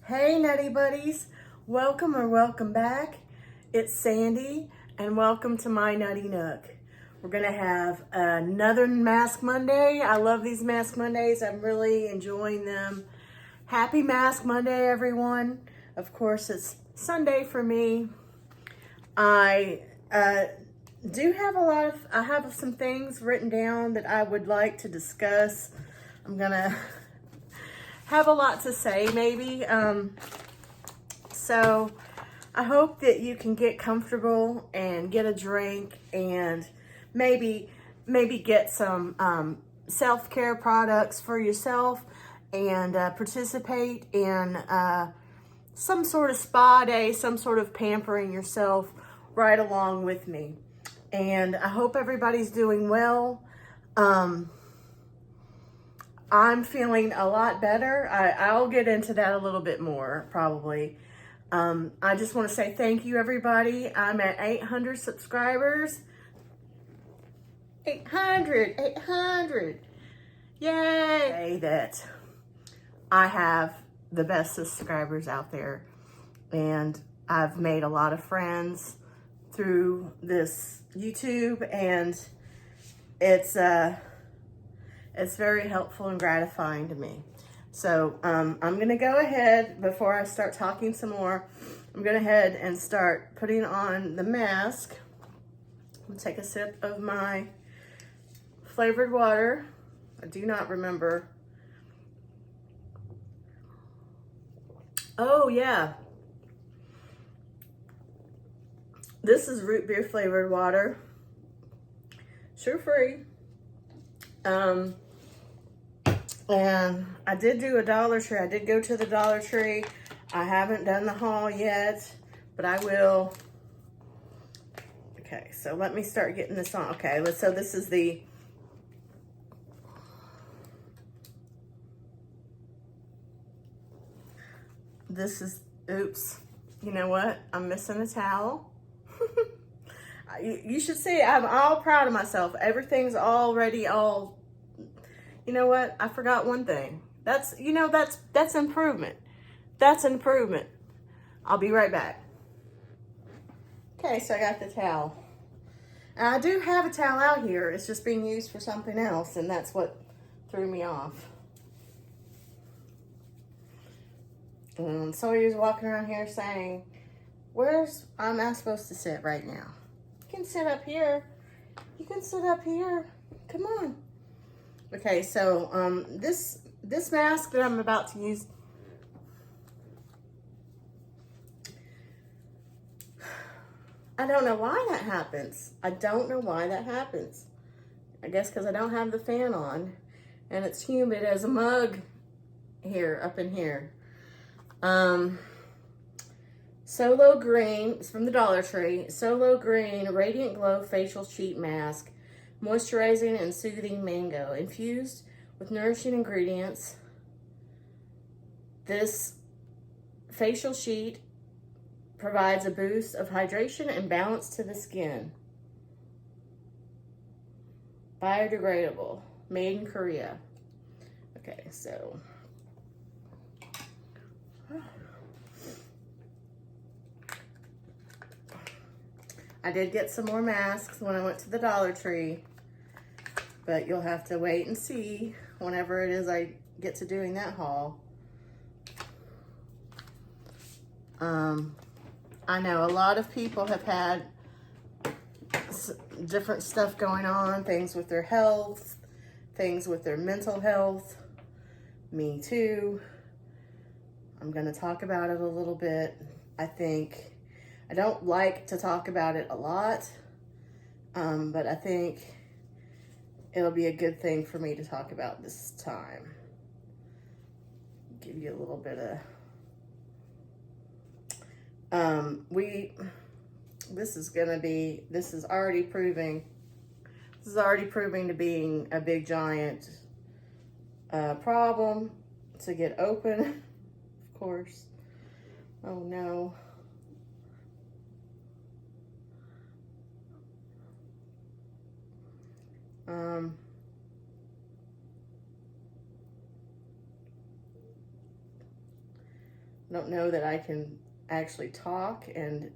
Hey Nutty Buddies, welcome or welcome back. It's Sandy and welcome to my Nutty Nook. We're gonna have another Mask Monday. I love these Mask Mondays. I'm really enjoying them. Happy Mask Monday, everyone. Of course, it's Sunday for me. I do have I have some things written down that I would like to discuss. I'm gonna have a lot to say maybe. So I hope that you can get comfortable and get a drink and maybe get some self-care products for yourself and participate in some sort of spa day, some sort of pampering yourself right along with me. And I hope everybody's doing well. I'm feeling a lot better. I'll get into that a little bit more, probably. I just want to say thank you, everybody. I'm at 800 subscribers. 800. Yay! That I have the best subscribers out there. And I've made a lot of friends through this YouTube, and it's very helpful and gratifying to me. So I'm gonna go ahead, before I start talking some more, I'm gonna head and start putting on the mask. I'm gonna take a sip of my flavored water. I do not remember. Oh yeah. This is root beer flavored water. Sugar-free. And I did do a Dollar Tree. I did go to the Dollar Tree. I haven't done the haul yet, but I will. Okay, so let me start getting this on. Okay, so this is oops, you know what? I'm missing a towel. You should see, I'm all proud of myself. Everything's already all, you know what? I forgot one thing. That's improvement. That's improvement. I'll be right back. Okay, so I got the towel. And I do have a towel out here. It's just being used for something else, and that's what threw me off. And Sawyer's walking around here saying, where's am I supposed to sit right now? You can sit up here. You can sit up here. Come on. Okay, so this mask that I'm about to use, I don't know why that happens. I don't know why that happens. I guess because I don't have the fan on and it's humid as a mug here, up in here. Solo Green, it's from the Dollar Tree. Solo Green Radiant Glow Facial Sheet Mask. Moisturizing and soothing mango. Infused with nourishing ingredients. This facial sheet provides a boost of hydration and balance to the skin. Biodegradable. Made in Korea. Okay, so I did get some more masks when I went to the Dollar Tree, but you'll have to wait and see whenever it is I get to doing that haul. I know a lot of people have had different stuff going on, things with their health, things with their mental health. Me too. I'm going to talk about it a little bit. I don't like to talk about it a lot, but I think it'll be a good thing for me to talk about this time. Give you a little bit of, this is already proving to being a big giant problem to get open, of course. Oh no. I don't know that I can actually talk and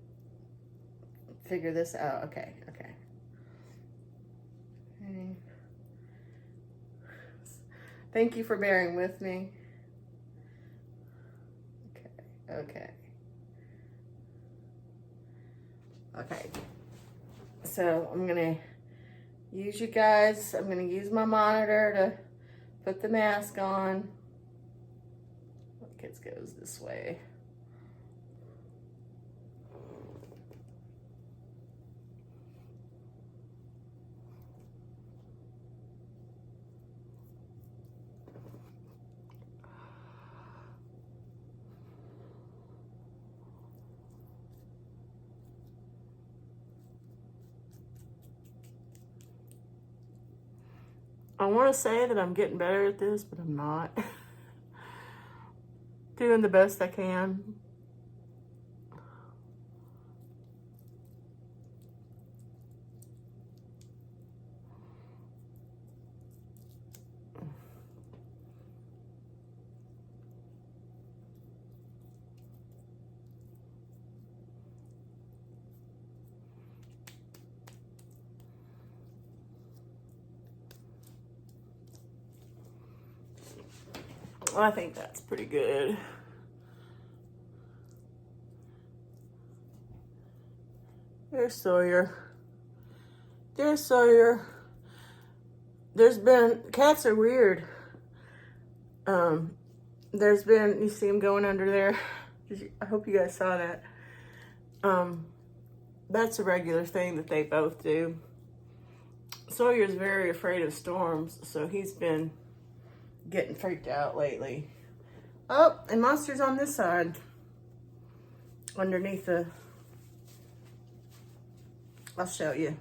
figure this out. Okay. Thank you for bearing with me. Okay. So I'm gonna use you guys. I'm gonna use my monitor to put the mask on. It goes this way. I want to say that I'm getting better at this, but I'm not. Doing the best I can. I think that's pretty good. There's Sawyer. There's Sawyer. There's been, cats are weird. There's been, you see him going under there. I hope you guys saw that. That's a regular thing that they both do. Sawyer's very afraid of storms, so he's been getting freaked out lately. Oh, and Monster's on this side. Underneath the... I'll show you.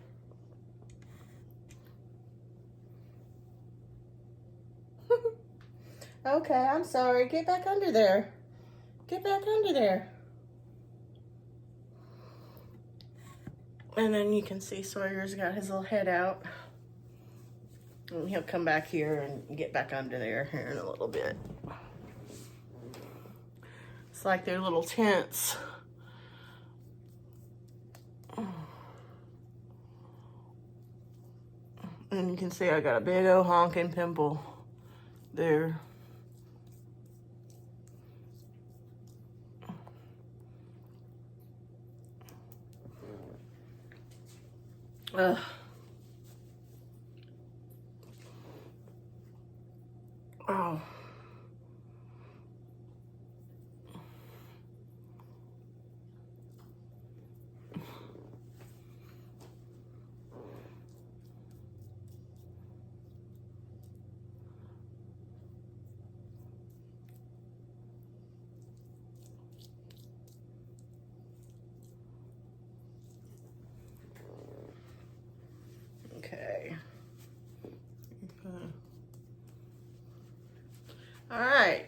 Okay, I'm sorry. Get back under there. Get back under there. And then you can see Sawyer's got his little head out. And he'll come back here and get back under there here in a little bit. It's like their little tents. And you can see I got a big old honking pimple there. Oh. Okay. All right.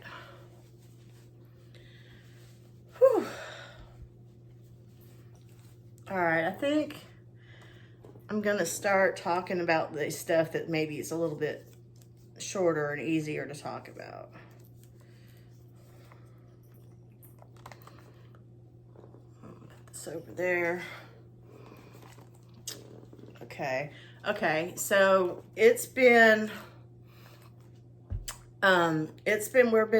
Whew. All right, I think I'm gonna start talking about the stuff that maybe is a little bit shorter and easier to talk about. Put this over there. Okay, so we've been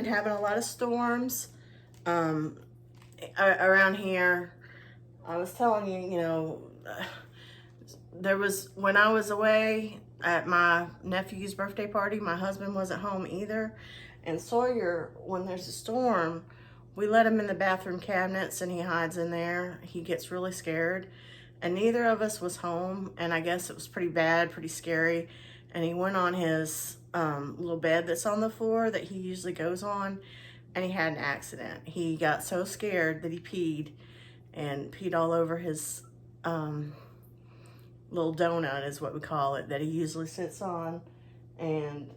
having a lot of storms around here. I was telling you, you know, when I was away at my nephew's birthday party, my husband wasn't home either. And Sawyer, when there's a storm, we let him in the bathroom cabinets and he hides in there. He gets really scared. And neither of us was home, and I guess it was pretty bad, pretty scary. And he went on his little bed that's on the floor that he usually goes on, and he had an accident. He got so scared that he peed all over his little donut is what we call it, that he usually sits on. And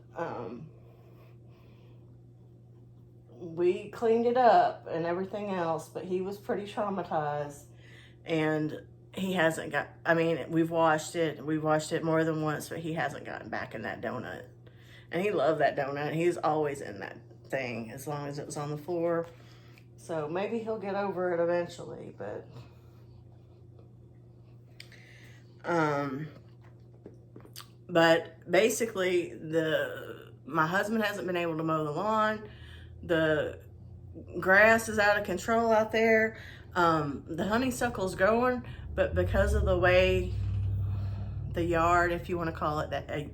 we cleaned it up and everything else, but he was pretty traumatized. And he hasn't got, I mean, we've washed it more than once, but he hasn't gotten back in that donut. And he loved that donut. He was always in that thing as long as it was on the floor. So maybe he'll get over it eventually, but basically my husband hasn't been able to mow the lawn. The grass is out of control out there. The honeysuckle's growing, but because of the way the yard, if you want to call it that,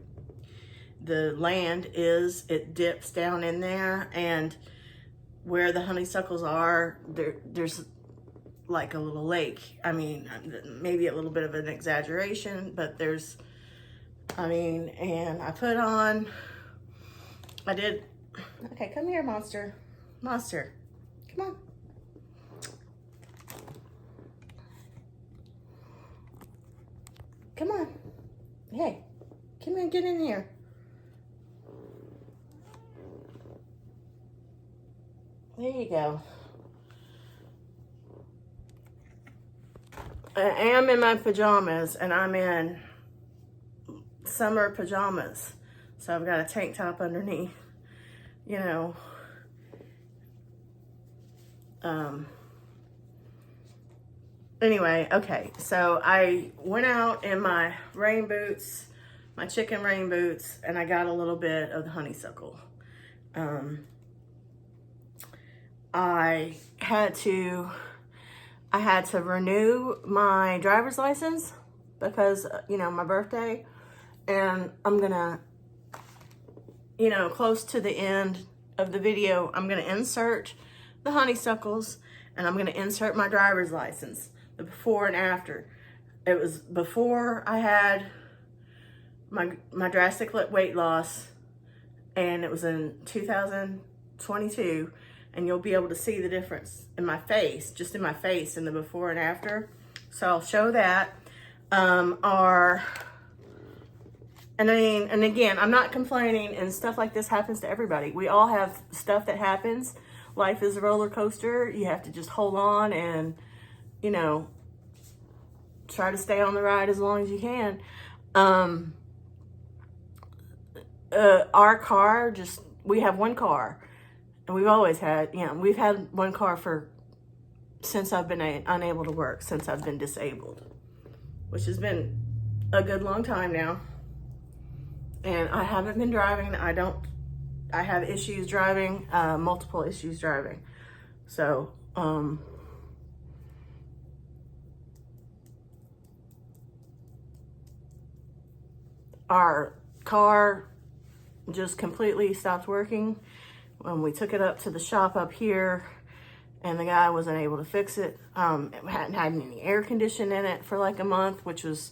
the land is, it dips down in there, and where the honeysuckles are, there's like a little lake. I mean, maybe a little bit of an exaggeration, but there's, I mean, and okay, come here, Monster. Monster, come on. Come on. Hey, come here, get in here. There you go. I am in my pajamas, and I'm in summer pajamas. So I've got a tank top underneath, you know. Anyway, okay, so I went out in my rain boots, my chicken rain boots, and I got a little bit of the honeysuckle. I had to renew my driver's license because, you know, my birthday, and I'm gonna, you know, close to the end of the video, I'm gonna insert the honeysuckles, and I'm gonna insert my driver's license, the before and after. It was before I had my drastic weight loss, and it was in 2022, and you'll be able to see the difference in my face, just in my face, in the before and after. So I'll show that. And again, I'm not complaining, and stuff like this happens to everybody. We all have stuff that happens. Life is a roller coaster. You have to just hold on and, you know, try to stay on the ride as long as you can. Our car, we have one car, and we've always had, you know, we've had one car since I've been unable to work, since I've been disabled, which has been a good long time now. And I haven't been driving. I have issues driving, multiple issues driving. So, our car just completely stopped working when we took it up to the shop up here, and the guy wasn't able to fix it. It hadn't had any air conditioning in it for like a month, which was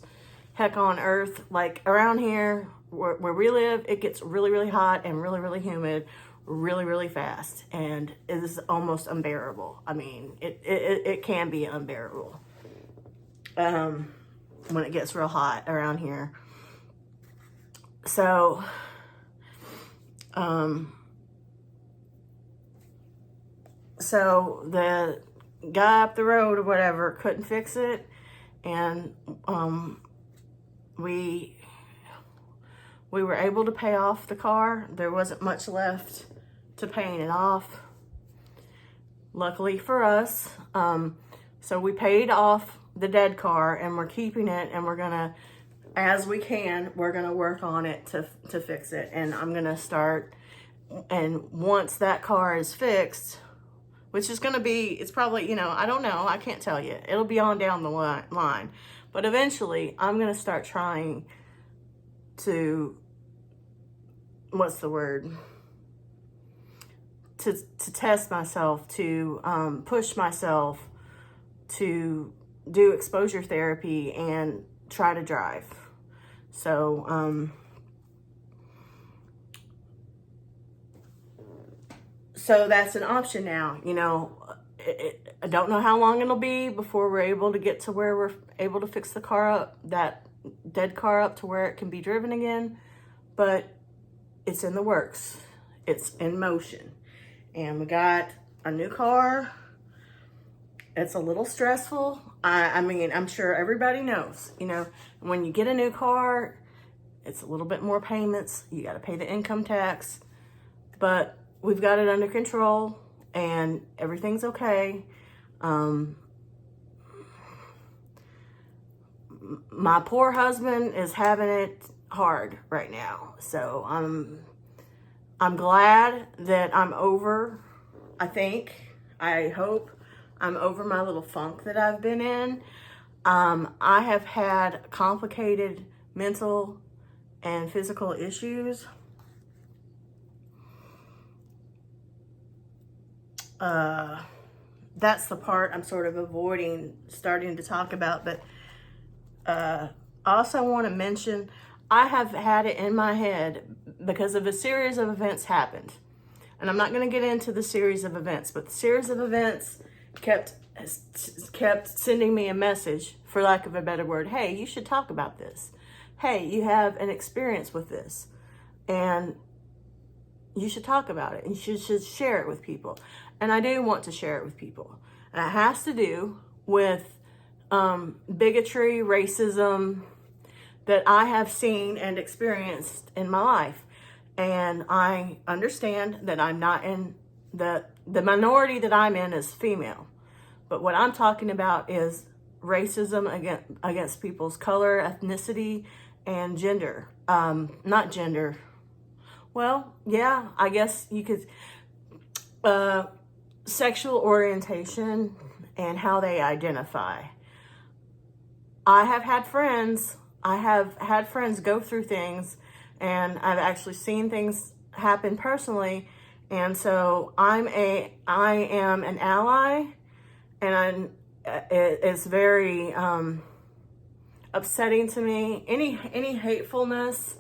heck on earth. Like around here where we live, it gets really, really hot and really, really humid really, really fast, and it is almost unbearable. I mean, it can be unbearable when it gets real hot around here. So, so the guy up the road or whatever couldn't fix it, and we were able to pay off the car. There wasn't much left to paying it off, luckily for us. So we paid off the dead car, and we're keeping it, and we're gonna, as we can, we're gonna work on it to fix it. And I'm gonna start, and once that car is fixed, which is gonna be, it's probably, you know, I don't know, I can't tell you. It'll be on down the line. But eventually, I'm gonna start trying to, what's the word? To test myself, to push myself to do exposure therapy and try to drive. So, so that's an option now. You know, I don't know how long it'll be before we're able to get to where we're able to fix the car up, that dead car up, to where it can be driven again, but it's in the works. It's in motion. And we got a new car. It's a little stressful. I mean, I'm sure everybody knows, you know, when you get a new car, it's a little bit more payments. You got to pay the income tax, but we've got it under control. and everything's okay. My poor husband is having it hard right now. So I'm glad that I'm over, I hope I'm over my little funk that I've been in. I have had complicated mental and physical issues. That's the part I'm sort of avoiding starting to talk about, but I also want to mention, I have had it in my head because of a series of events happened. And I'm not going to get into the series of events, but the series of events kept sending me a message, for lack of a better word. Hey, you should talk about this. Hey, you have an experience with this, and you should talk about it, and you should share it with people. And I do want to share it with people. And it has to do with bigotry, racism that I have seen and experienced in my life. And I understand that I'm not in the minority that I'm in is female. But what I'm talking about is racism against people's color, ethnicity, and gender. Not gender. Well, yeah, I guess you could, sexual orientation and how they identify. I have had friends go through things, and I've actually seen things happen personally. And so I am an ally, and it's very upsetting to me. Any hatefulness,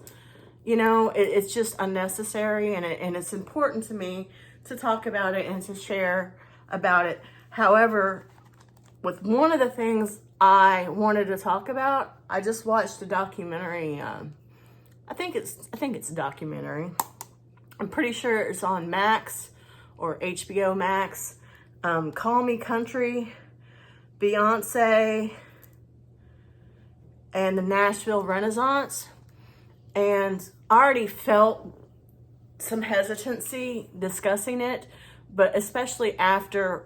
it's just unnecessary, and it's important to me to talk about it and to share about it. However, with one of the things I wanted to talk about, I just watched a documentary. I think it's a documentary. I'm pretty sure it's on Max or HBO Max. Call Me Country, Beyoncé, and the Nashville Renaissance. And I already felt some hesitancy discussing it, but especially after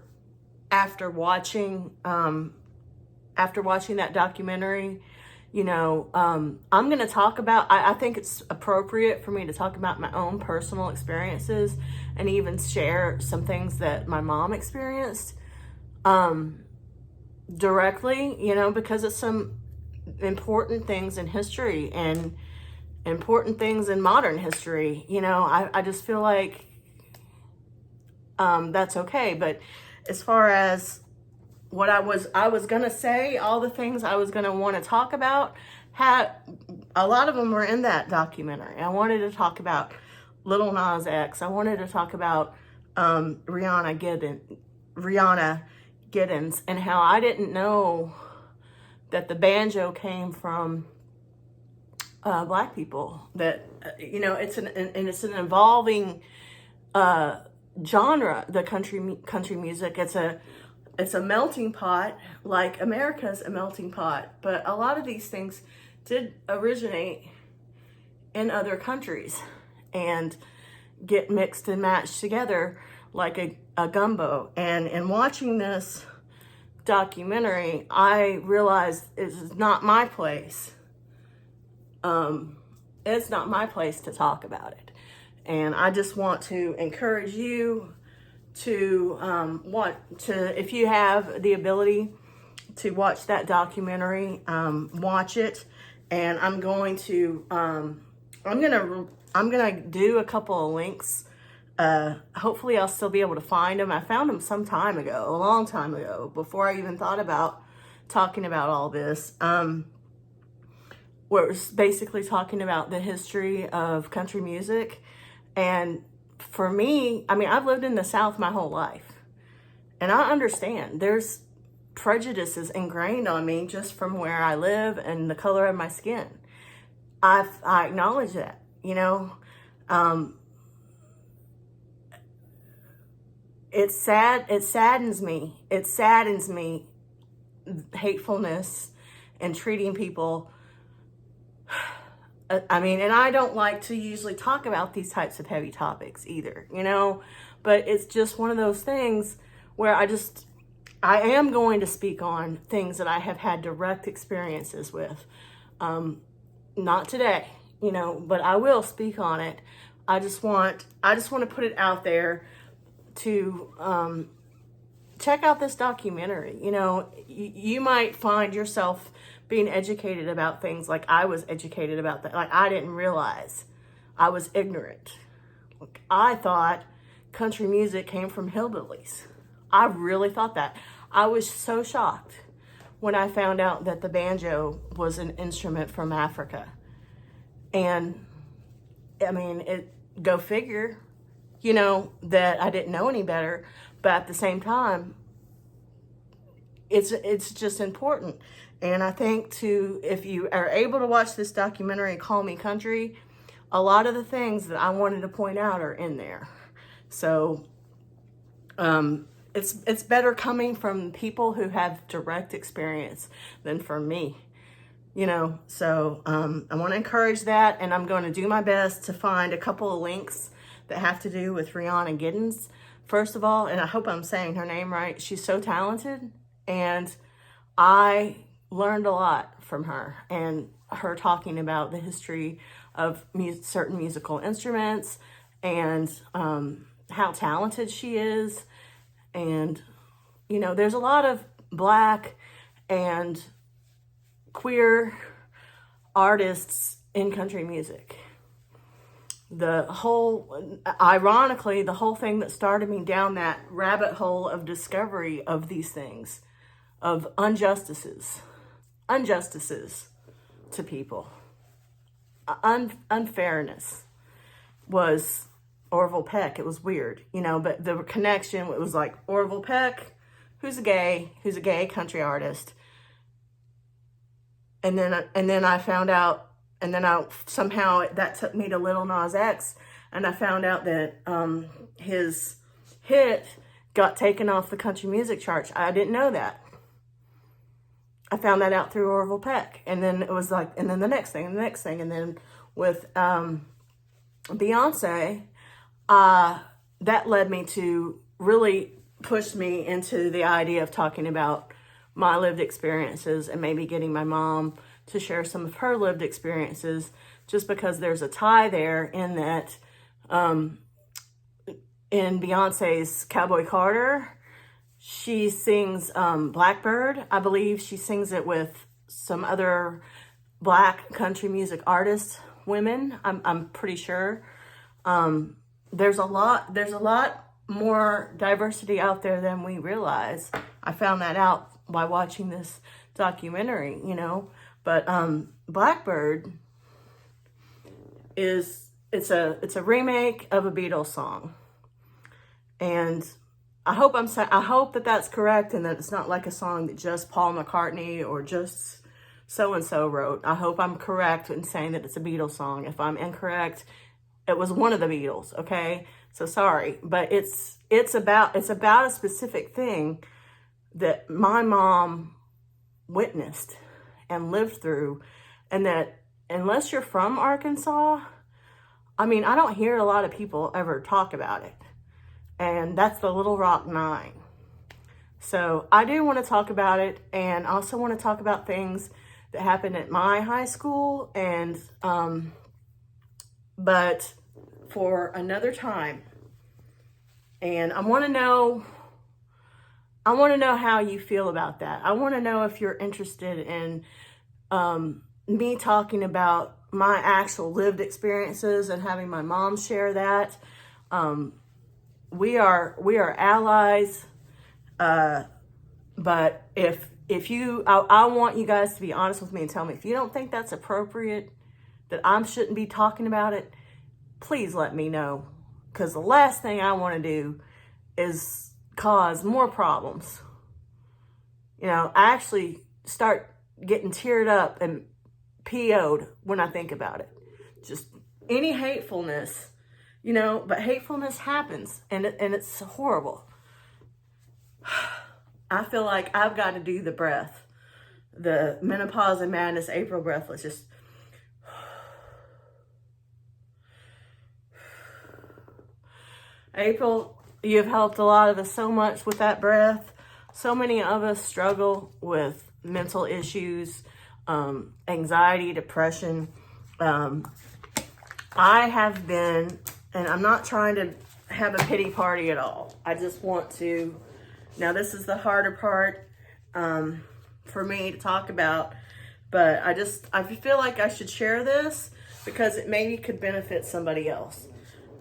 watching that documentary, I'm going to talk about, I think it's appropriate for me to talk about my own personal experiences and even share some things that my mom experienced directly, because of some important things in history and important things in modern history. I just feel like that's okay. But as far as what I was gonna say, all the things I was gonna want to talk about, a lot of them were in that documentary. I wanted to talk about Lil Nas X. I wanted to talk about Rhiannon Giddens, and how I didn't know that the banjo came from Black people. That it's an evolving genre. The country music. It's a melting pot, like America's a melting pot. But a lot of these things did originate in other countries and get mixed and matched together like a gumbo. And in watching this documentary, I realized it's not my place. It's not my place to talk about it. And I just want to encourage you to if you have the ability to watch that documentary, watch it. And I'm going to do a couple of links. Hopefully I'll still be able to find them. I found them some time ago, a long time ago, before I even thought about talking about all this. Where it was basically talking about the history of country music. And for me, I've lived in the South my whole life. And I understand there's prejudices ingrained on me just from where I live and the color of my skin. I acknowledge that, it's sad. It saddens me. Hatefulness and treating people. And I don't like to usually talk about these types of heavy topics either, but it's just one of those things where I am going to speak on things that I have had direct experiences with. Not today, you know, but I will speak on it. I just want to put it out there to check out this documentary. You know, you might find yourself being educated about things like I was educated about that. Like, I didn't realize. I was ignorant. Like, I thought country music came from hillbillies. I really thought that. I was so shocked when I found out that the banjo was an instrument from Africa. And I mean, go figure, you know, that I didn't know any better, but at the same time, it's just important. And I think if you are able to watch this documentary, Call Me Country, a lot of the things that I wanted to point out are in there. So, it's better coming from people who have direct experience than from me, you know. So I want to encourage that, and I'm going to do my best to find a couple of links that have to do with Rhiannon Giddens, first of all, and I hope I'm saying her name right. She's so talented, and I learned a lot from her, and her talking about the history of certain musical instruments, and how talented she is. And, you know, there's a lot of Black and queer artists in country music. Ironically, the whole thing that started me down that rabbit hole of discovery of these things, of injustices to people, unfairness, was Orville Peck. It was weird, you know, but the connection, it was like Orville Peck, who's a gay country artist. And then I found out, and then somehow that took me to Lil Nas X, and I found out that his hit got taken off the country music charts. I didn't know that. I found that out through Orville Peck. And then it was like, and then the next thing, and then with Beyoncé, that led me to really push me into the idea of talking about my lived experiences, and maybe getting my mom to share some of her lived experiences, just because there's a tie there in that, in Beyonce's Cowboy Carter, she sings Blackbird. I believe she sings it with some other Black country music artists, women. I'm pretty sure. There's a lot more diversity out there than we realize. I found that out by watching this documentary, you know. But Blackbird it's a remake of a Beatles song, and I hope that that's correct, and that it's not like a song that just Paul McCartney or just so and so wrote. I hope I'm correct in saying that it's a Beatles song. If I'm incorrect, it was one of the Beatles, okay? So sorry, but it's about a specific thing that my mom witnessed and lived through, and that unless you're from Arkansas, I mean, I don't hear a lot of people ever talk about it. And that's the Little Rock Nine. So I do want to talk about it, and also want to talk about things that happened at my high school, and but for another time. And I want to know how you feel about that. I want to know if you're interested in me talking about my actual lived experiences and having my mom share that. We are allies, but if you, I want you guys to be honest with me and tell me if you don't think that's appropriate, that I shouldn't be talking about it, please let me know. Because the last thing I want to do is cause more problems. You know, I actually start getting teared up and PO'd when I think about it. Just any hatefulness, you know, but hatefulness happens, and it's horrible. I feel like I've got to do the breath, the menopause and madness April breath. Let's just April You've helped a lot of us so much with that breath. So many of us struggle with mental issues, anxiety, depression. I have been, and I'm not trying to have a pity party at all. I just want to, now this is the harder part for me to talk about, but I feel like I should share this because it maybe could benefit somebody else.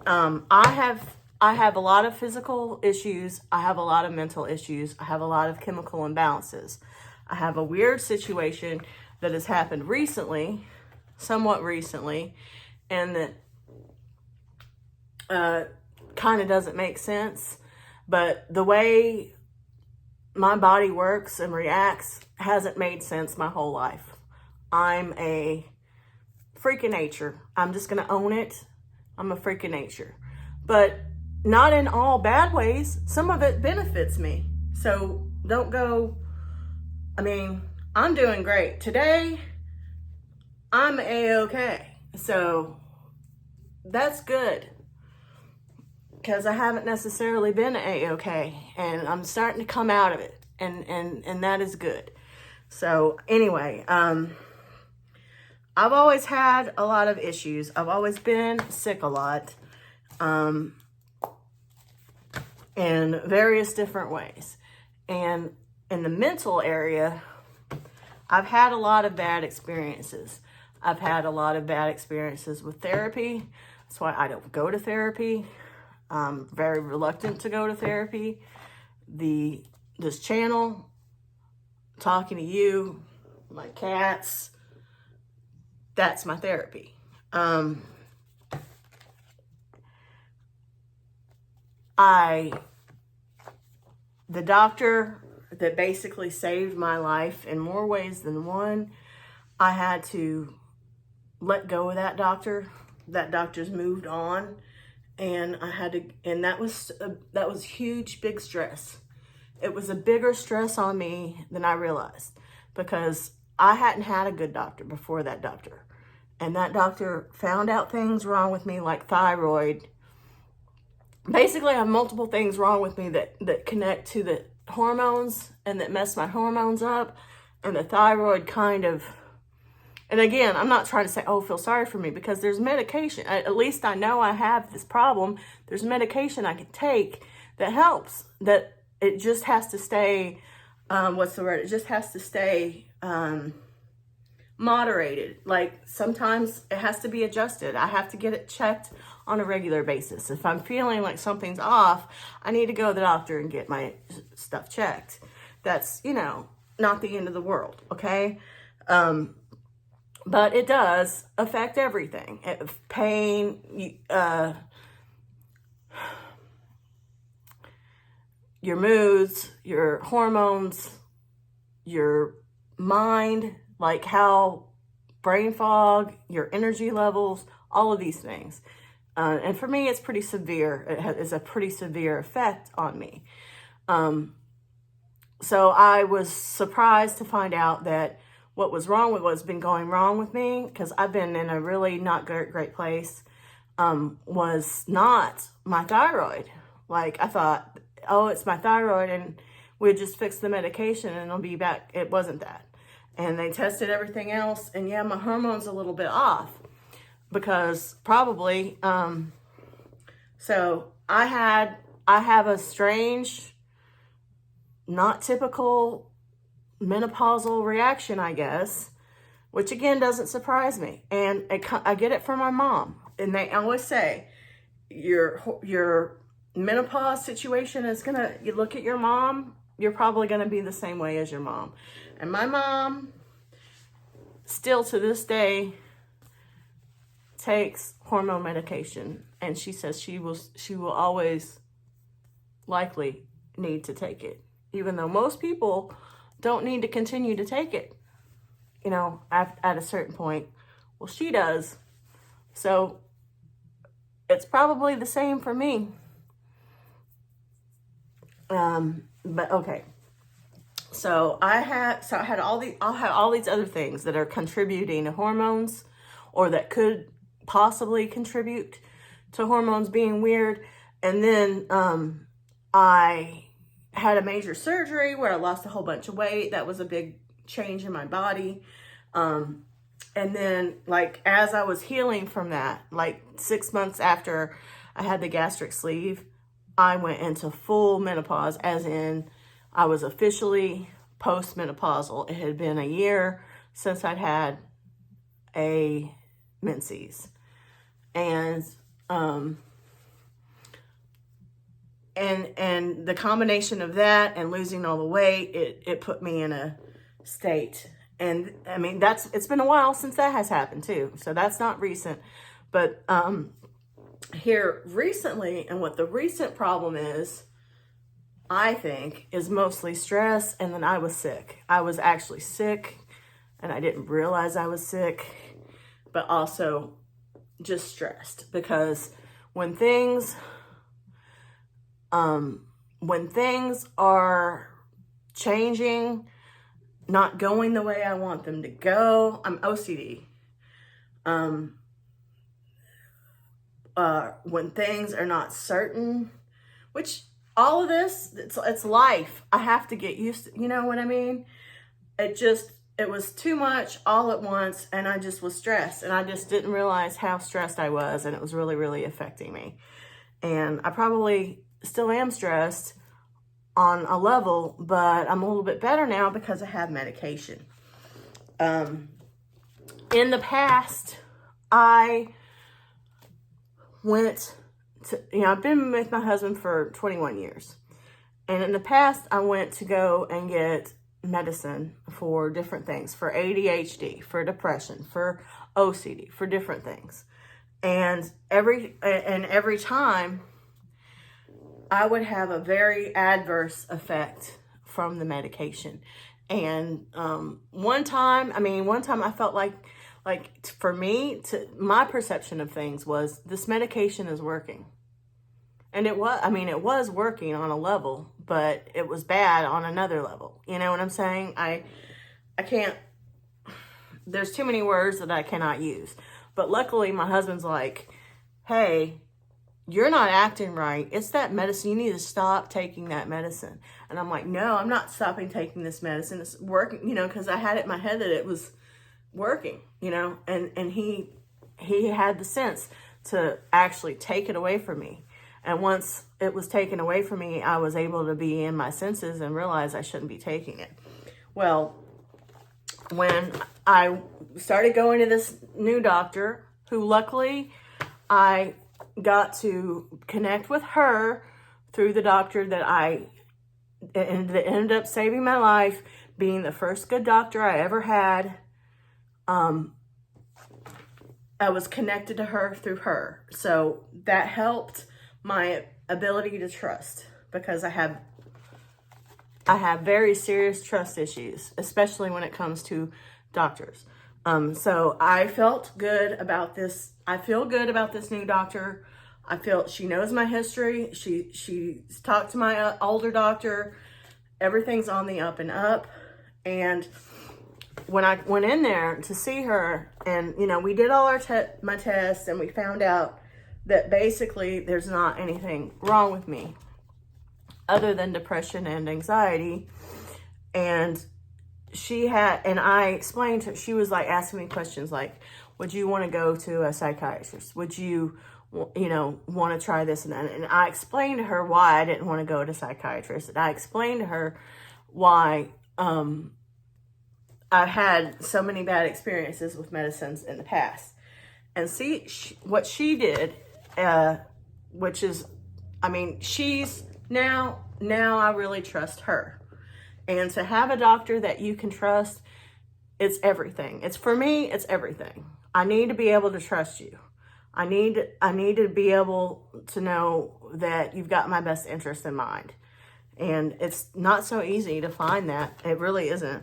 I have a lot of physical issues. I have a lot of mental issues. I have a lot of chemical imbalances. I have a weird situation that has happened recently, somewhat recently, and that kind of doesn't make sense. But the way my body works and reacts hasn't made sense my whole life. I'm a freak of nature. I'm just going to own it. I'm a freak of nature. But not in all bad ways. Some of it benefits me. So don't go, I mean, I'm doing great. Today, I'm A-okay. So that's good. Because I haven't necessarily been A-okay. And I'm starting to come out of it. And that is good. So anyway, I've always had a lot of issues. I've always been sick a lot. In various different ways. And in the mental area, I've had a lot of bad experiences. I've had a lot of bad experiences with therapy. That's why I don't go to therapy. I'm very reluctant to go to therapy. This channel, talking to you, my cats, that's my therapy. The doctor that basically saved my life in more ways than one, I had to let go of that doctor. That doctor's moved on, and that was huge, big stress. It was a bigger stress on me than I realized because I hadn't had a good doctor before that doctor. And that doctor found out things wrong with me like thyroid. Basically, I have multiple things wrong with me that connect to the hormones and that mess my hormones up. And the thyroid kind of, and again, I'm not trying to say, oh, feel sorry for me, because there's medication. At least I know I have this problem. There's medication I can take that helps. That it just has to stay, It just has to stay moderated. Like sometimes it has to be adjusted. I have to get it checked on a regular basis. If I'm feeling like something's off, I need to go to the doctor and get my stuff checked. That's, not the end of the world, okay? But it does affect everything. Pain, your moods, your hormones, your mind, like how brain fog, your energy levels, all of these things. And for me, it's pretty severe. It is a pretty severe effect on me. So I was surprised to find out that what was wrong with what's been going wrong with me, because I've been in a really not great place, was not my thyroid. Like I thought, oh, it's my thyroid and we'd just fix the medication and it'll be back. It wasn't that. And they tested everything else, and yeah, my hormones a little bit off. Because probably, so I have a strange, not typical menopausal reaction, I guess, which again doesn't surprise me. And I get it from my mom, and they always say your menopause situation is you look at your mom, you're probably gonna be the same way as your mom. And my mom, still to this day, takes hormone medication, and she says she will always likely need to take it, even though most people don't need to continue to take it, at a certain point. Well, she does. So it's probably the same for me. But okay. So I had all these other things that are contributing to hormones, or that could possibly contribute to hormones being weird. And then I had a major surgery where I lost a whole bunch of weight. That was a big change in my body. And then, like, as I was healing from that, like 6 months after I had the gastric sleeve, I went into full menopause, as in I was officially post-menopausal. It had been a year since I'd had a menses. And the combination of that and losing all the weight, it put me in a state. And I mean, it's been a while since that has happened too. So that's not recent, but, here recently, and what the recent problem is, I think, is mostly stress. And then I was sick. I was actually sick and I didn't realize I was sick, but also just stressed, because when things are changing, not going the way I want them to go, I'm OCD. When things are not certain, which all of this, it's life. I have to get used to, you know what I mean? It was too much all at once, and I just was stressed, and I just didn't realize how stressed I was, and it was really, really affecting me. And I probably still am stressed on a level, but I'm a little bit better now because I have medication. In the past, I went to, I've been with my husband for 21 years. And in the past, I went to go and get medicine for different things, for ADHD, for depression, for OCD, for different things. And every time I would have a very adverse effect from the medication. And one time I felt like for me, my perception of things was, this medication is working. And it was working on a level, but it was bad on another level. You know what I'm saying? I can't, there's too many words that I cannot use. But luckily my husband's like, hey, you're not acting right. It's that medicine. You need to stop taking that medicine. And I'm like, no, I'm not stopping taking this medicine. It's working, because I had it in my head that it was working, and he had the sense to actually take it away from me. And once it was taken away from me, I was able to be in my senses and realize I shouldn't be taking it. Well, when I started going to this new doctor, who luckily I got to connect with her through the doctor that ended up saving my life, being the first good doctor I ever had. I was connected to her through her. So that helped my ability to trust, because I have very serious trust issues, especially when it comes to doctors. So I felt good about this. I feel good about this new doctor. I feel she knows my history. She's talked to my older doctor. Everything's on the up and up. And when I went in there to see her, and we did all my tests, and we found out that basically there's not anything wrong with me other than depression and anxiety. And I explained to her, she was like asking me questions like, would you want to go to a psychiatrist? Would you want to try this and that? And I explained to her why I didn't want to go to a psychiatrist. And I explained to her why I've had so many bad experiences with medicines in the past. And see, what she did, which is, she's now I really trust her. And to have a doctor that you can trust, it's everything. It's, for me, it's everything. I need to be able to trust you. I need to be able to know that you've got my best interest in mind. And it's not so easy to find that. It really isn't.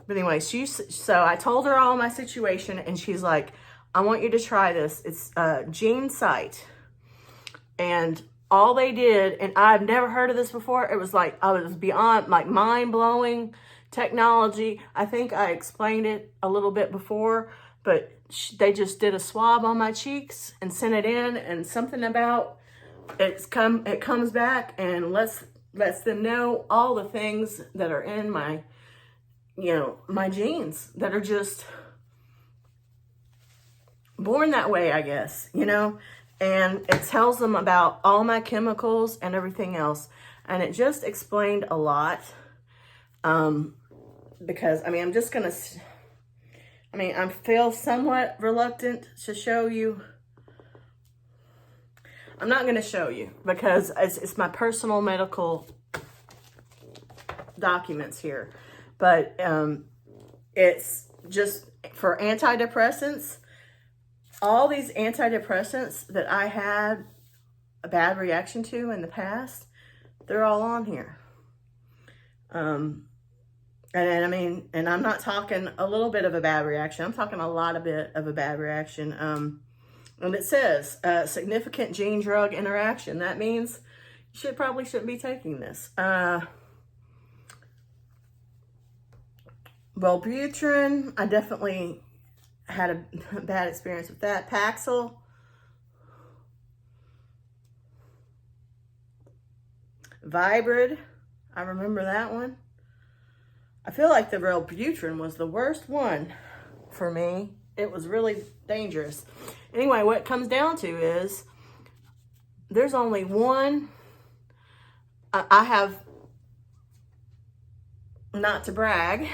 But anyway, so I told her all my situation, and she's like, I want you to try this. It's Gene Sight. And all they did, and I've never heard of this before, it was like, I was beyond, like, mind-blowing technology. I think I explained it a little bit before, but they just did a swab on my cheeks and sent it in, and something about it comes back and lets lets them know all the things that are in my, my genes that are just born that way, I guess, and it tells them about all my chemicals and everything else. And it just explained a lot. Because, I'm just going to, I feel somewhat reluctant to show you. I'm not going to show you because it's my personal medical documents here. But it's just for antidepressants. All these antidepressants that I had a bad reaction to in the past, they're all on here. And I'm not talking a little bit of a bad reaction. I'm talking a lot of bit of a bad reaction. And it says significant gene drug interaction. That means you probably shouldn't be taking this. Wellbutrin, I definitely had a bad experience with that. Paxil. Vibrid, I remember that one. I feel like the Wellbutrin was the worst one for me. It was really dangerous. Anyway, what it comes down to is there's only one. I have, not to brag,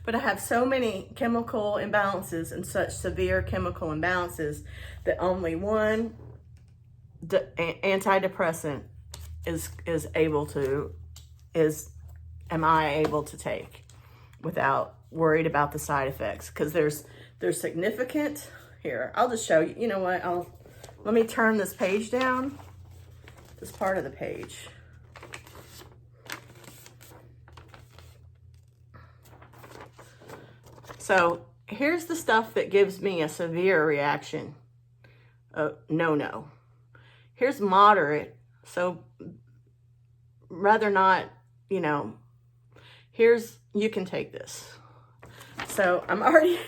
but I have so many chemical imbalances and such severe chemical imbalances that only one antidepressant am I able to take without worried about the side effects, because there's significant. Here, I'll just show you. You know what? Let me turn this page down. This part of the page. So here's the stuff that gives me a severe reaction. No. Here's moderate. So rather not, here's, you can take this. So I'm already,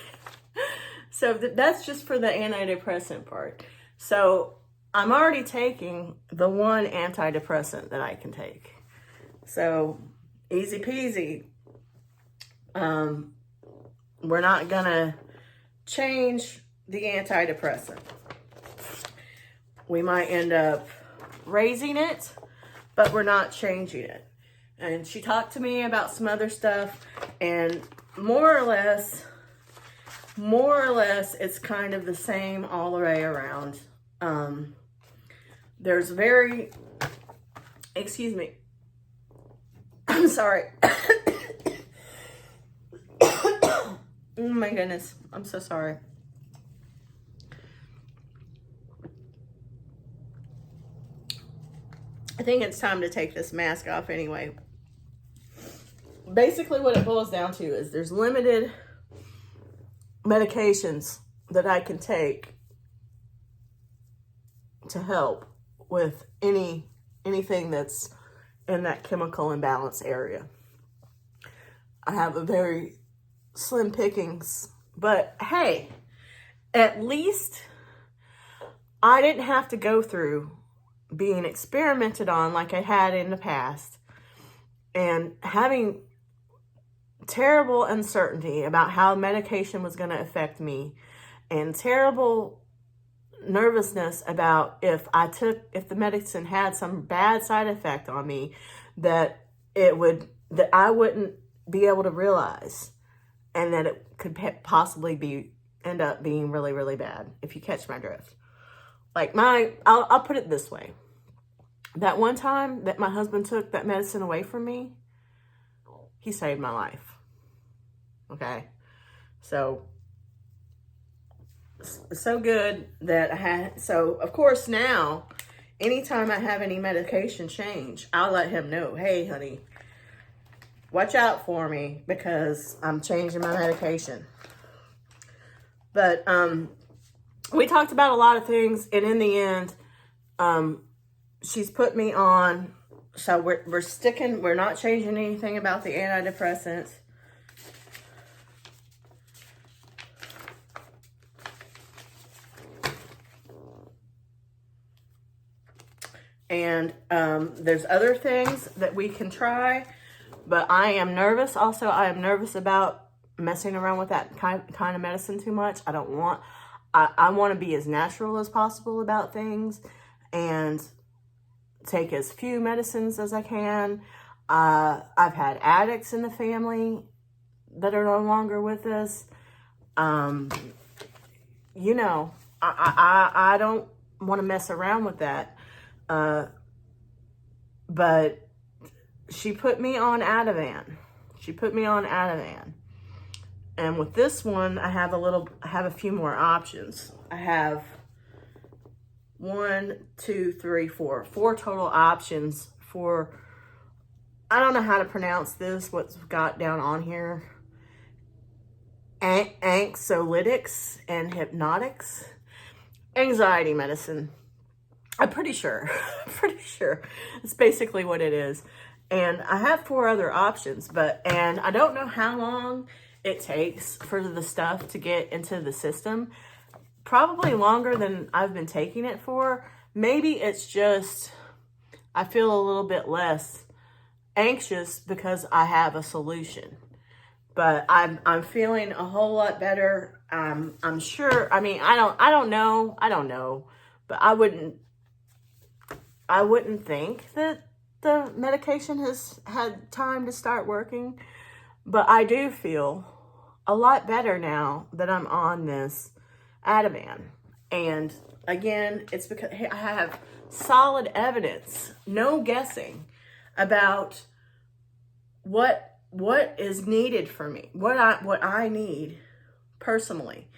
so that's just for the antidepressant part. So I'm already taking the one antidepressant that I can take. So easy peasy. We're not gonna change the antidepressant. We might end up raising it, but we're not changing it. And she talked to me about some other stuff, and more or less, it's kind of the same all the way around. There's excuse me. I'm sorry. Oh my goodness, I'm so sorry. I think it's time to take this mask off anyway. Basically what it boils down to is there's limited medications that I can take to help with anything that's in that chemical imbalance area. I have a very slim pickings, but hey, at least I didn't have to go through being experimented on like I had in the past and having terrible uncertainty about how medication was going to affect me and terrible nervousness about if the medicine had some bad side effect on me that I wouldn't be able to realize, and that it could possibly end up being really, really bad, if you catch my drift. Like I'll put it this way. That one time that my husband took that medicine away from me, he saved my life. Okay? So good that so of course now, anytime I have any medication change, I'll let him know, hey honey, watch out for me because I'm changing my medication. But we talked about a lot of things, and in the end, she's put me on, so we're not changing anything about the antidepressants. And there's other things that we can try, but I am nervous. Also, I am nervous about messing around with that kind of medicine too much. I don't want, I want to be as natural as possible about things and take as few medicines as I can. I've had addicts in the family that are no longer with us. You know, I don't want to mess around with that. But she put me on Ativan. And with this one, I have a few more options. I have 4 total options for, I don't know how to pronounce this, what's got down on here. Anxiolytics and hypnotics. Anxiety medicine. I'm pretty sure it's basically what it is. And I have 4 other options, and I don't know how long it takes for the stuff to get into the system. Probably longer than I've been taking it for. Maybe it's just, I feel a little bit less anxious because I have a solution. But I'm feeling a whole lot better. I'm sure, I mean, I don't know, but I wouldn't think that the medication has had time to start working, but I do feel a lot better now that I'm on this Ativan. And again, it's because I have solid evidence, no guessing, about what is needed for me, what I need personally.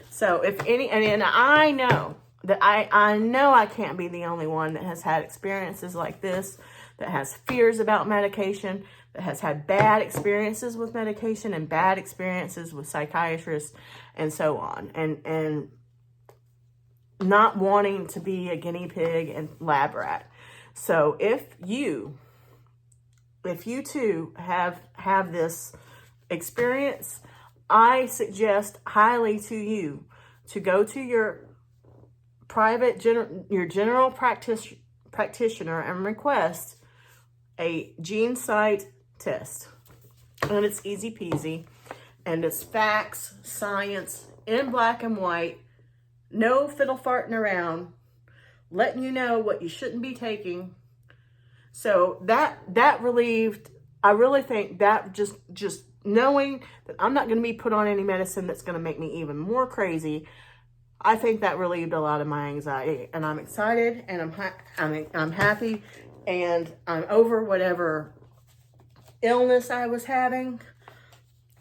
So if any, and I know that I know I can't be the only one that has had experiences like this, that has fears about medication, that has had bad experiences with medication and bad experiences with psychiatrists and so on. And not wanting to be a guinea pig and lab rat. So if you too have this experience, I suggest highly to you to go to your general practitioner and request a gene site test. And it's easy peasy, and it's facts, science, in black and white, no fiddle farting around, letting you know what you shouldn't be taking. So that relieved, I really think that just knowing that I'm not going to be put on any medicine that's going to make me even more crazy, I think that relieved a lot of my anxiety. And I'm excited, and I'm happy, and I'm over whatever illness I was having.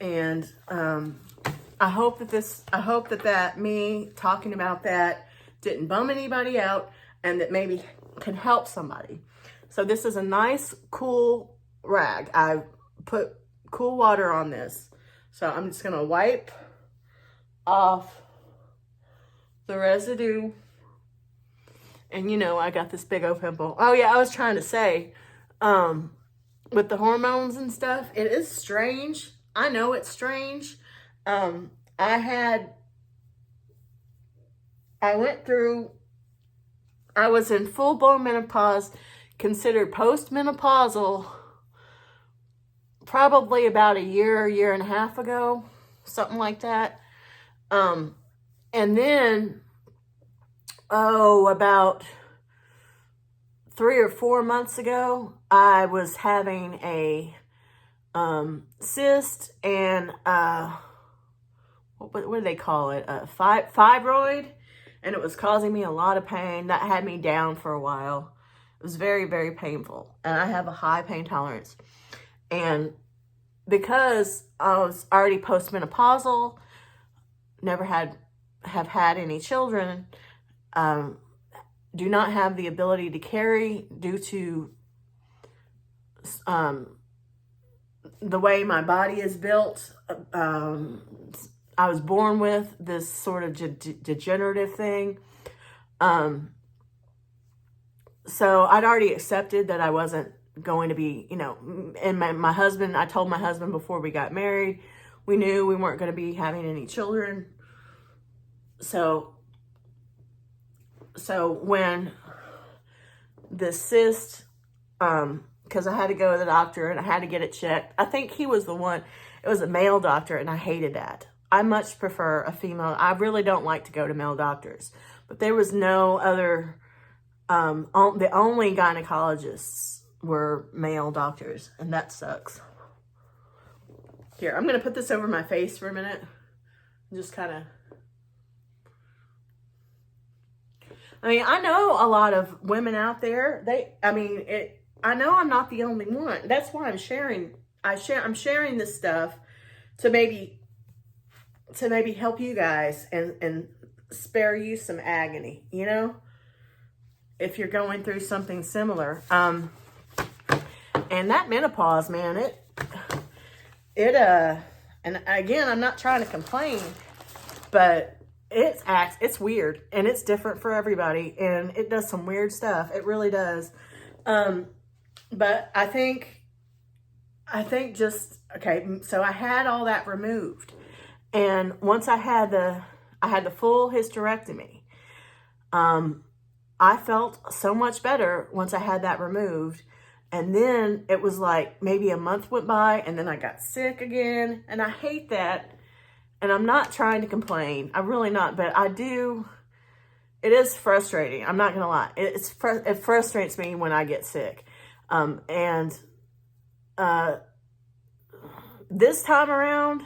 And I hope that me talking about that didn't bum anybody out, and that maybe can help somebody. So this is a nice, cool rag. I put cool water on this. So I'm just going to wipe off the residue. And you know, I got this big old pimple. Oh yeah, I was trying to say, with the hormones and stuff, it is strange. I know it's strange. I was in full-blown menopause, considered postmenopausal, probably about a year and a half ago, something like that. And then, about 3 or 4 months ago, I was having a cyst and what do they call it? A fibroid, and it was causing me a lot of pain. That had me down for a while. It was very, very painful, and I have a high pain tolerance. And because I was already postmenopausal, never have had any children, do not have the ability to carry due to the way my body is built. I was born with this sort of degenerative thing. So I'd already accepted that I wasn't going to be, you know, and my husband, I told my husband before we got married, we knew we weren't going to be having any children. So when this cyst, because I had to go to the doctor and I had to get it checked. I think he was the one, it was a male doctor, and I hated that. I much prefer a female. I really don't like to go to male doctors, but there was no other, the only gynecologists were male doctors, and that sucks. Here, I'm going to put this over my face for a minute. Just kind of, I mean, I know a lot of women out there. I know I'm not the only one. That's why I'm sharing. I'm sharing this stuff to maybe help you guys and spare you some agony, you know, if you're going through something similar. And that menopause, man, and again, I'm not trying to complain, but it's weird, and it's different for everybody, and it does some weird stuff. It really does. But I think just, okay, so I had all that removed. And once I had the full hysterectomy, I felt so much better once I had that removed. And then it was like maybe a month went by, and then I got sick again. And I hate that. And I'm not trying to complain. I'm really not, but I do. It is frustrating. I'm not going to lie. It frustrates me when I get sick. This time around,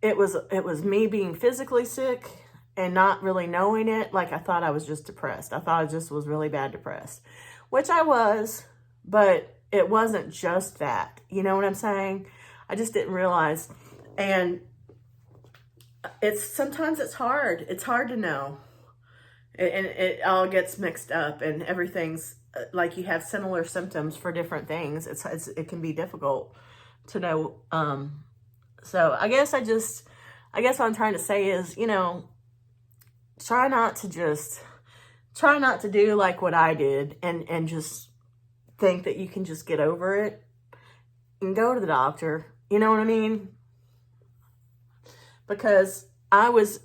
it was me being physically sick and not really knowing it. Like, I thought I was just depressed. I thought I just was really bad depressed, which I was, but it wasn't just that. You know what I'm saying? I just didn't realize. And sometimes it's hard. It's hard to know. And it all gets mixed up, and everything's like you have similar symptoms for different things. It can be difficult to know. So I guess what I'm trying to say is, you know, try not to do like what I did and just think that you can just get over it and go to the doctor. You know what I mean? Because I was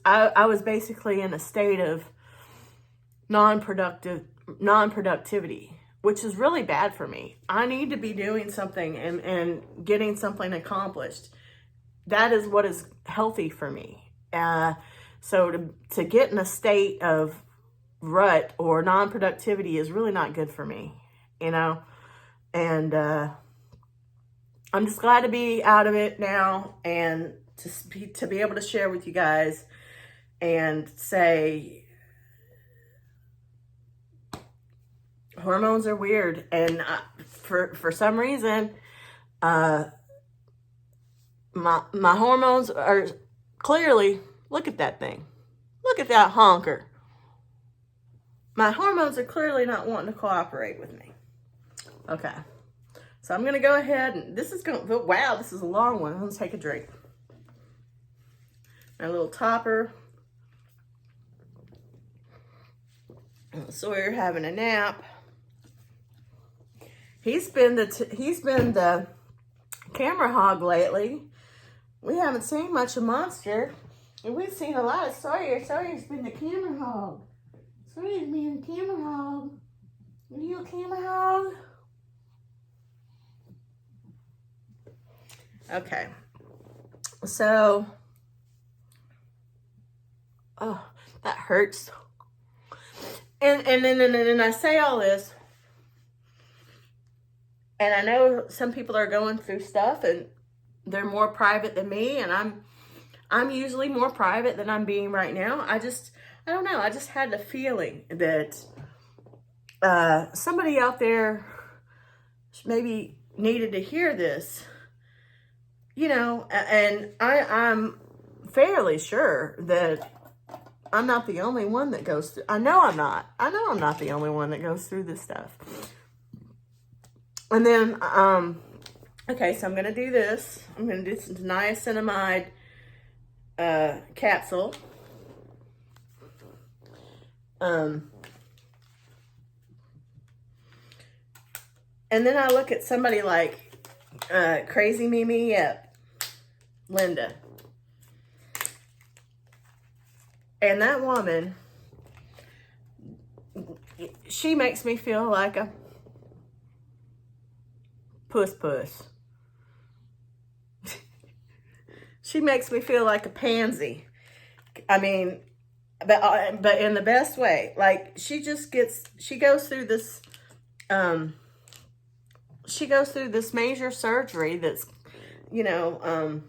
basically in a state of non-productivity, which is really bad for me. I need to be doing something and getting something accomplished. That is what is healthy for me. So to get in a state of rut or non-productivity is really not good for me, you know? And I'm just glad to be out of it now, and to be able to share with you guys and say, hormones are weird, and for some reason, my hormones are clearly, look at that thing. Look at that honker. My hormones are clearly not wanting to cooperate with me. Okay. So I'm going to go ahead, and this is wow, this is a long one. I'm going to take a drink. My little topper. Sawyer having a nap. He's been the camera hog lately. We haven't seen much of Monster, and we've seen a lot of Sawyer. Sawyer's been the camera hog. Sawyer's been the camera hog. Are you a camera hog? Okay. So, oh, that hurts. And I say all this, and I know some people are going through stuff, and they're more private than me, and I'm usually more private than I'm being right now. I don't know. I just had the feeling that somebody out there maybe needed to hear this, you know, and I'm fairly sure that I'm not the only one that goes through. I know I'm not the only one that goes through this stuff. And then, okay, so I'm going to do this. I'm going to do some niacinamide capsule. And then I look at somebody like Crazy Mimi Yep, Linda. And that woman, she makes me feel like puss puss. She makes me feel like a pansy. I mean, but in the best way. Like, she goes through this, major surgery that's, you know,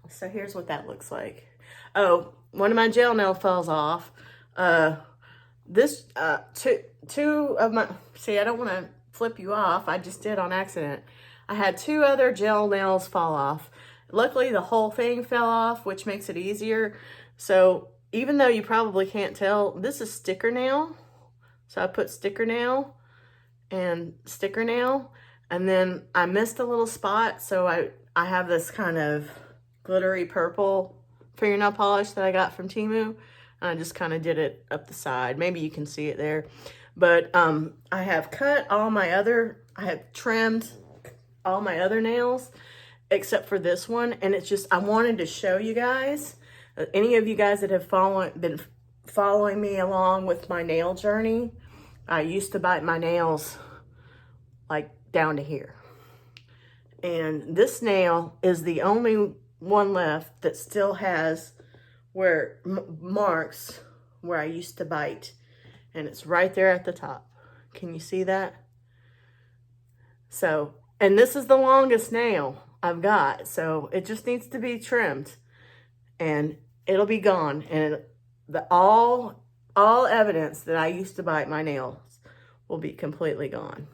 so here's what that looks like. Oh, one of my gel nail falls off. Two of my, see, I don't want to flip you off. I just did on accident. I had 2 other gel nails fall off. Luckily, the whole thing fell off, which makes it easier. So even though you probably can't tell, this is sticker nail. So I put sticker nail and sticker nail. And then I missed a little spot. So I have this kind of glittery purple fingernail polish that I got from Temu. And I just kind of did it up the side. Maybe you can see it there. But I have trimmed all my other nails except for this one. And it's just, I wanted to show you guys, any of you guys that have been following me along with my nail journey. I used to bite my nails like down to here. And this nail is the only one left that still has marks where I used to bite. And it's right there at the top. Can you see that? So, and this is the longest nail I've got. So it just needs to be trimmed and it'll be gone. And all evidence that I used to bite my nails will be completely gone.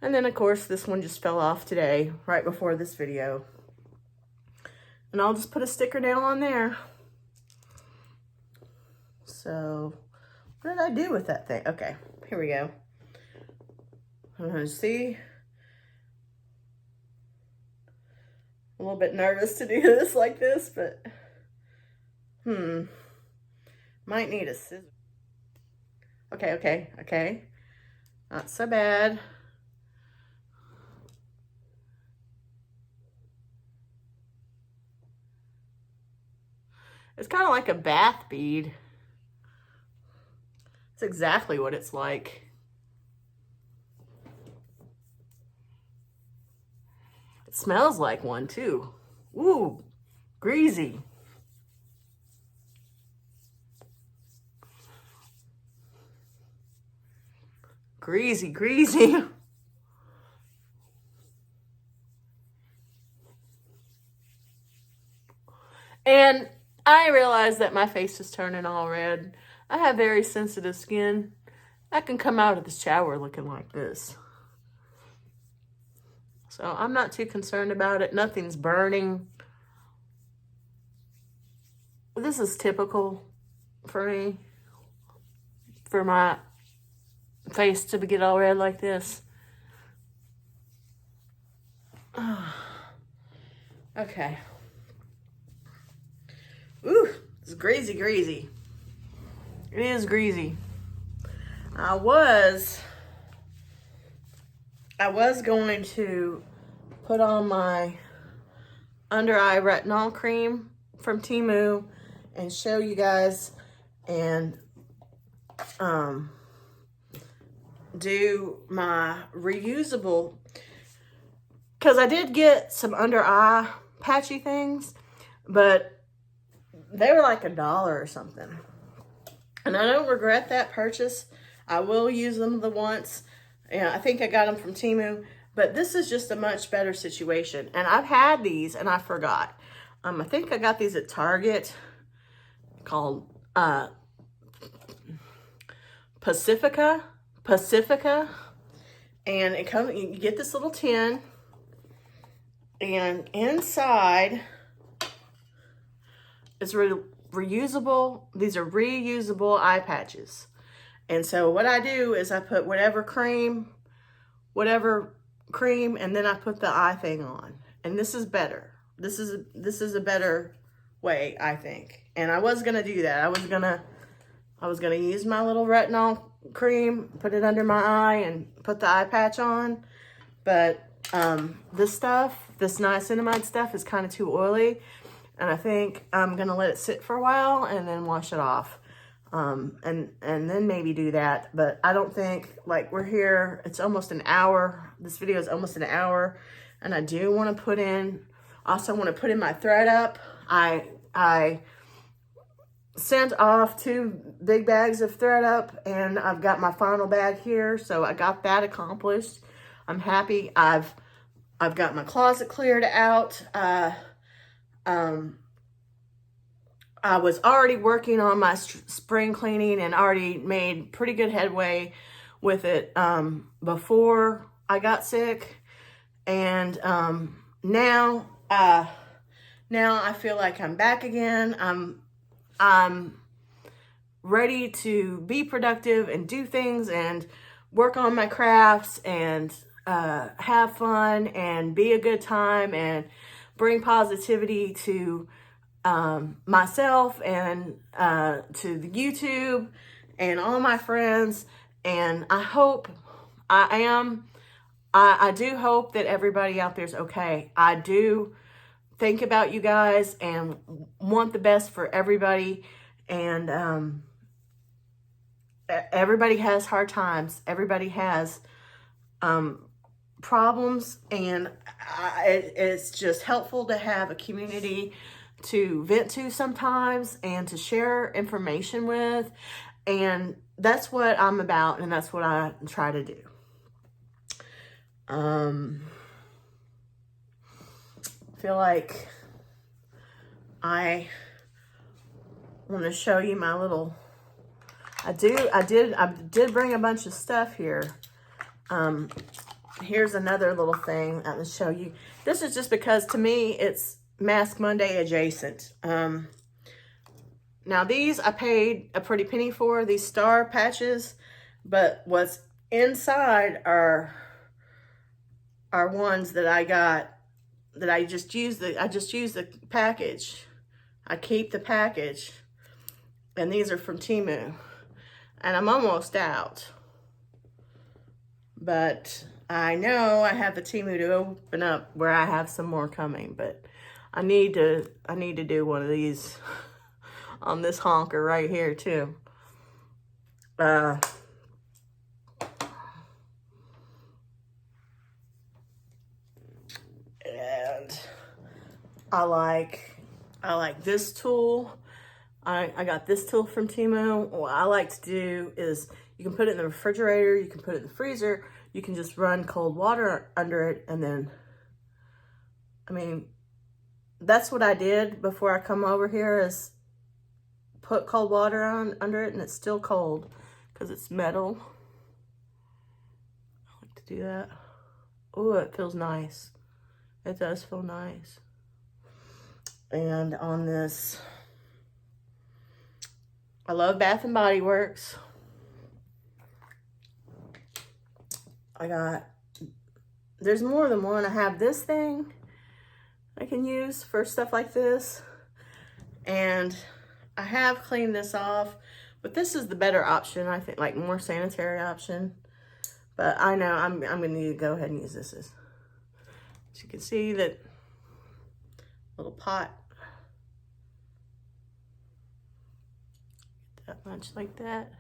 And then of course this one just fell off today, right before this video. And I'll just put a sticker nail on there. So, what did I do with that thing? Okay, here we go. I'm gonna see. I'm a little bit nervous to do this like this, but might need a scissor. Okay. Not so bad. It's kind of like a bath bead. It's exactly what it's like. It smells like one too. Ooh, greasy. Greasy. And I realize that my face is turning all red. I have very sensitive skin. I can come out of the shower looking like this. So I'm not too concerned about it. Nothing's burning. This is typical for me, for my face to get all red like this. Okay. Ooh, it's greasy. It is greasy. I was going to put on my under eye retinol cream from Temu and show you guys and do my reusable, because I did get some under eye patchy things, but they were like $1 or something. And I don't regret that purchase. I will use them the once. Yeah, I think I got them from Temu, but this is just a much better situation. And I've had these and I forgot. I think I got these at Target, called Pacifica. And it comes, you get this little tin, and inside is reusable. These are reusable eye patches. And so what I do is I put whatever cream, and then I put the eye thing on. And this is better. This is a better way, I think. And I was gonna do that. I was gonna use my little retinol cream, put it under my eye, and put the eye patch on. But this niacinamide stuff is kind of too oily. And I think I'm gonna let it sit for a while and then wash it off. and then maybe do that. But I don't think, like, we're here, it's almost an hour. This video is almost an hour, and I do want to put in, also want to put in my thread up. I sent off 2 big bags of thread up, and I've got my final bag here, so I got that accomplished. I'm happy. I've got my closet cleared out. I was already working on my spring cleaning and already made pretty good headway with it before I got sick. And now I feel like I'm back again. I'm ready to be productive and do things and work on my crafts and have fun and be a good time and bring positivity to myself and to the YouTube and all my friends. And I hope I do hope that everybody out there's okay. I do think about you guys and want the best for everybody. And everybody has hard times. Everybody has problems, and it's just helpful to have a community to vent to sometimes and to share information with. And that's what I'm about, and that's what I try to do. I feel like I want to show you my little, I did bring a bunch of stuff here. Here's another little thing I'm going to show you. This is just because to me it's Mask Monday adjacent. Now these I paid a pretty penny for, these star patches, but what's inside are ones that I got, that I just use the package. I keep the package, and these are from Temu, and I'm almost out. But I know I have the Temu to open up where I have some more coming, but I need to do one of these on this honker right here too. And I like this tool. I got this tool from Temu. What I like to do is you can put it in the refrigerator, you can put it in the freezer, you can just run cold water under it, and then, I mean, that's what I did before I come over here, is put cold water under it, and it's still cold because it's metal. I like to do that. Oh, it feels nice. It does feel nice. And on this, I love Bath and Body Works. There's more than one. I have this thing I can use for stuff like this. And I have cleaned this off, but this is the better option, I think, like more sanitary option. But I know I'm gonna need to go ahead and use this. As you can see, that little pot, that much like that.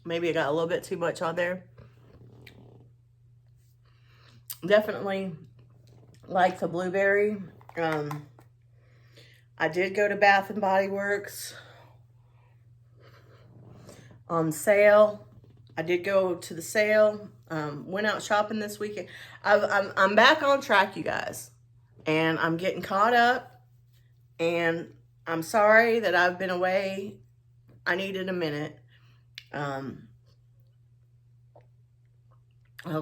Maybe I got a little bit too much on there. Definitely like the blueberry. I did go to Bath and Body Works on sale. I did go to the sale. Went out shopping this weekend. I'm back on track, you guys, and I'm getting caught up. And I'm sorry that I've been away. I needed a minute. Well,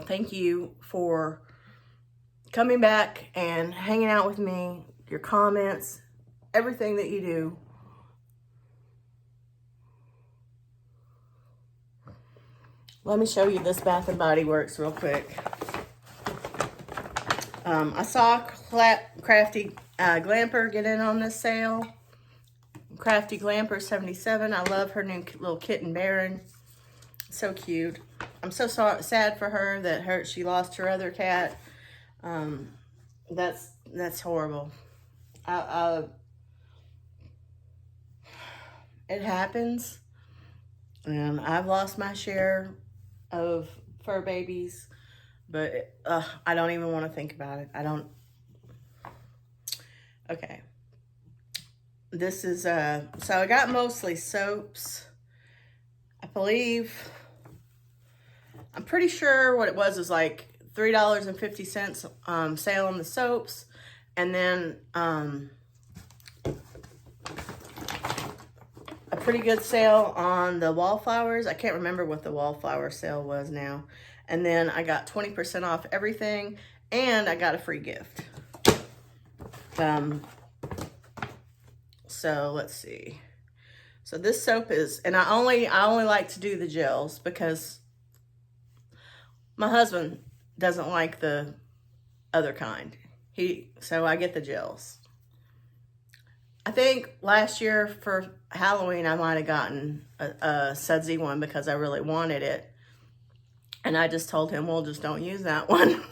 thank you for coming back and hanging out with me, your comments, everything that you do. Let me show you this Bath and Body Works real quick. I saw Crafty Glamper get in on this sale. Crafty Glamper 77. I love her new little kitten Baron. So cute. I'm so sad for her that she lost her other cat. That's horrible. It happens, and I've lost my share of fur babies, but I don't even want to think about it. I don't. Okay. This is so I got mostly soaps. I believe, I'm pretty sure what it was like $3.50 sale on the soaps, and then a pretty good sale on the wallflowers. I can't remember what the wallflower sale was now. And then I got 20% off everything, and I got a free gift. So let's see. So this soap is, and I only like to do the gels because my husband doesn't like the other kind. So I get the gels. I think last year for Halloween, I might have gotten a sudsy one because I really wanted it. And I just told him, well, just don't use that one.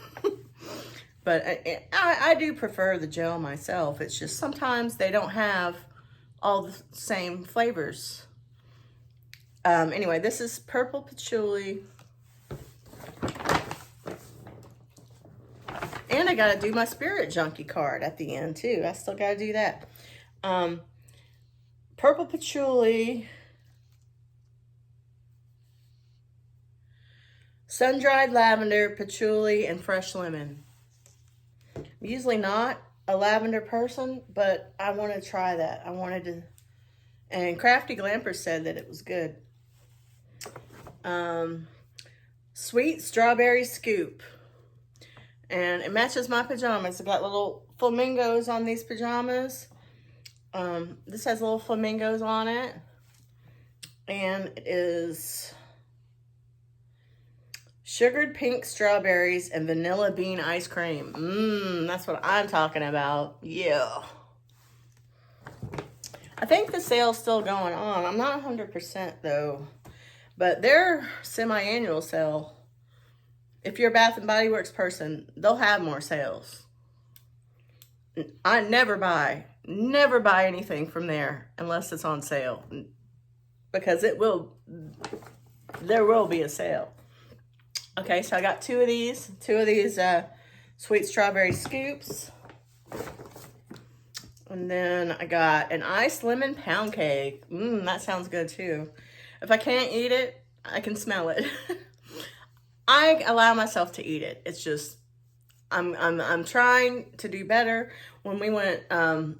But I do prefer the gel myself. It's just sometimes they don't have all the same flavors. Anyway, this is purple patchouli. And I got to do my spirit junkie card at the end too. I still got to do that. Purple patchouli, sun-dried lavender, patchouli, and fresh lemon. I'm usually not a lavender person, but I want to try that. I wanted to, and Crafty Glamper said that it was good. Sweet strawberry scoop. And it matches my pajamas. I've got little flamingos on these pajamas. This has little flamingos on it. And it is sugared pink strawberries and vanilla bean ice cream. That's what I'm talking about. Yeah. I think the sale's still going on. I'm not 100% though. But their semi-annual sale, if you're a Bath & Body Works person, they'll have more sales. I never buy anything from there unless it's on sale, because there will be a sale. Okay, so I got two of these sweet strawberry scoops. And then I got an iced lemon pound cake. That sounds good too. If I can't eat it, I can smell it. I allow myself to eat it. It's just, I'm trying to do better. When we went,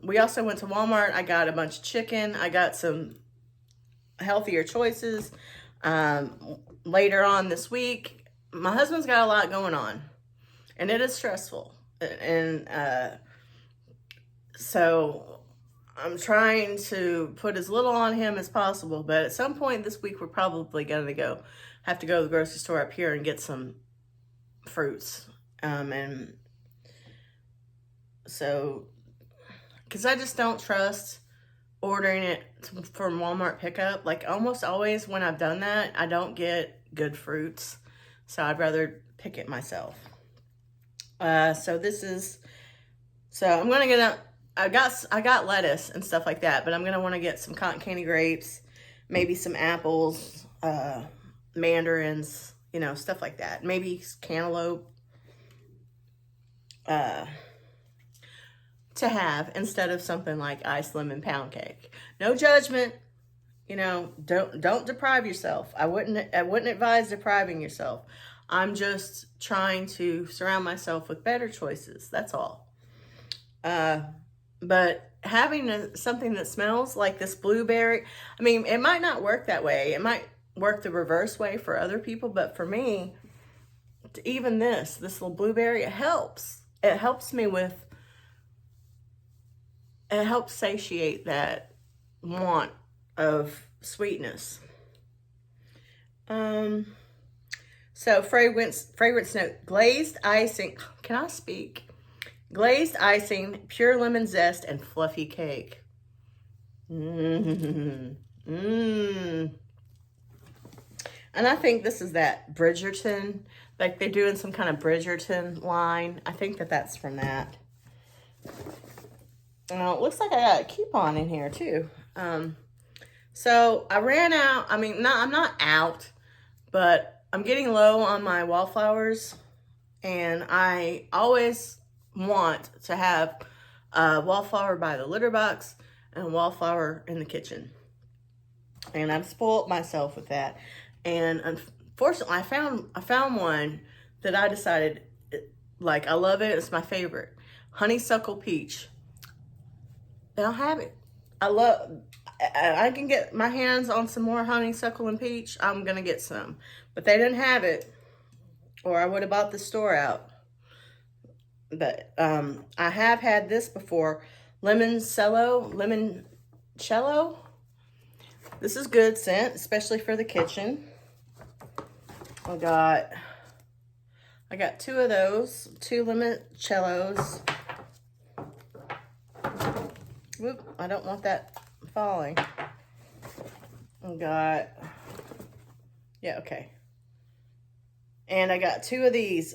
we also went to Walmart. I got a bunch of chicken. I got some healthier choices. Later on this week, my husband's got a lot going on, and it is stressful. And so I'm trying to put as little on him as possible. But at some point this week, we're probably going to have to go to the grocery store up here and get some fruits. And so, because I just don't trust ordering it from Walmart pickup. Like almost always when I've done that, I don't get good fruits. So I'd rather pick it myself. So I'm going to get I got lettuce and stuff like that, but I'm going to want to get some cotton candy grapes, maybe some apples, mandarins, stuff like that. Maybe cantaloupe to have instead of something like iced lemon pound cake. No judgment, don't deprive yourself. I wouldn't advise depriving yourself. I'm just trying to surround myself with better choices. That's all. But having something that smells like this blueberry, I mean, it might not work that way. It might work the reverse way for other people, but for me, even this little blueberry, it helps. It helps me it helps satiate that want of sweetness. So fragrance note, glazed icing. Can I speak? Glazed icing, pure lemon zest, and fluffy cake. Mmm. Mmm. And I think this is that Bridgerton, like they're doing some kind of Bridgerton line. I think that that's from that. It looks like I got a coupon in here too. So I ran out. I mean, I'm not out, but I'm getting low on my wallflowers, and I always want to have a wallflower by the litter box and a wallflower in the kitchen. And I've spoiled myself with that. And unfortunately, I found one that I decided, like, I love it. It's my favorite. Honeysuckle peach. They don't have it. I can get my hands on some more honeysuckle and peach. I'm going to get some. But they didn't have it, or I would have bought the store out. But I have had this before. Limoncello. This is good scent, especially for the kitchen. I got 2 of those, 2 limoncellos. Whoop, I don't want that falling. Yeah, okay. And I got 2 of these,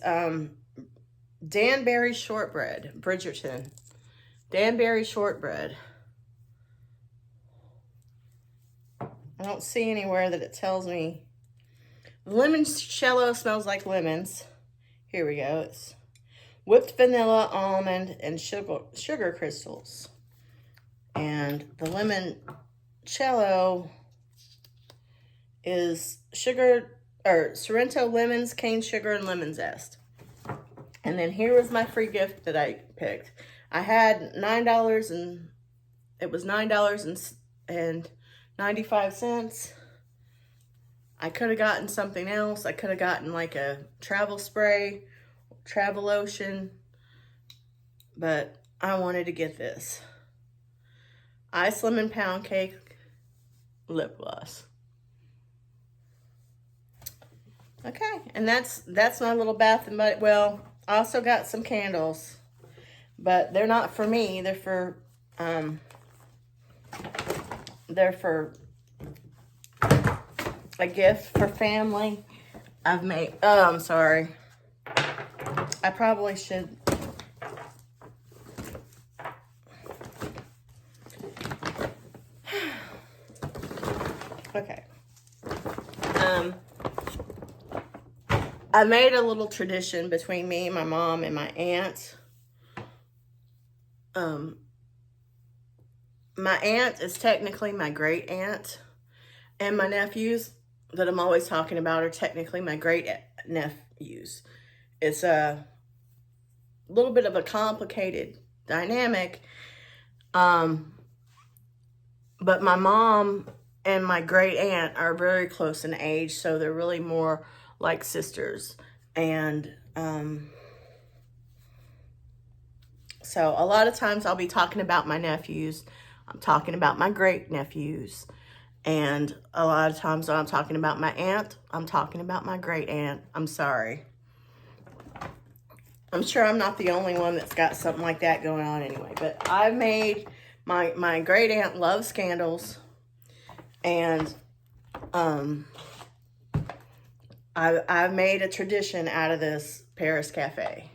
Danbury shortbread, Bridgerton. Danbury shortbread. I don't see anywhere that it tells me. Limoncello smells like lemons. Here we go. It's whipped vanilla, almond, and sugar crystals. And the limoncello is Sorrento lemons, cane sugar, and lemon zest. And then here was my free gift that I picked. I had $9 and it was $9.95. I could have gotten something else. I could have gotten like a travel spray, travel lotion, but I wanted to get this. Ice lemon pound cake lip gloss. Okay, and that's my little bath and body. Well, I also got some candles, but they're not for me. They're for a gift for family. I've made, I'm sorry. I probably should. Okay. I made a little tradition between me and my mom and my aunt. My aunt is technically my great aunt, and my nephews that I'm always talking about are technically my great nephews. It's a little bit of a complicated dynamic, but my mom and my great aunt are very close in age, so they're really more like sisters. And so a lot of times I'll be talking about my nephews. I'm talking about my great nephews. And a lot of times when I'm talking about my aunt, I'm talking about my great aunt. I'm sorry. I'm sure I'm not the only one that's got something like that going on anyway. But I made, my great aunt loves candles. And I've made a tradition out of this Paris Cafe.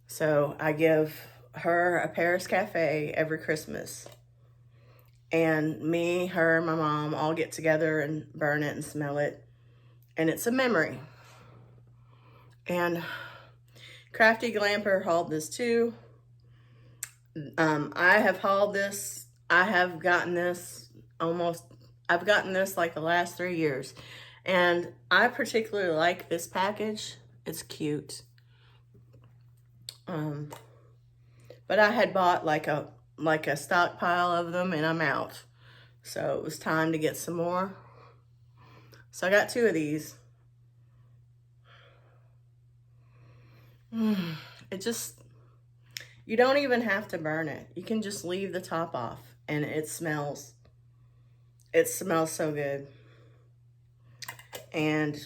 So I give her a Paris Cafe every Christmas. And me, her, my mom all get together and burn it and smell it. And it's a memory. And Crafty Glamper hauled this too. I have hauled this. I have gotten this I've gotten this like the last 3 years. And I particularly like this package. It's cute. But I had bought like a stockpile of them, and I'm out. So it was time to get some more. So I got 2 of these. It just, you don't even have to burn it. You can just leave the top off, and it smells so good. And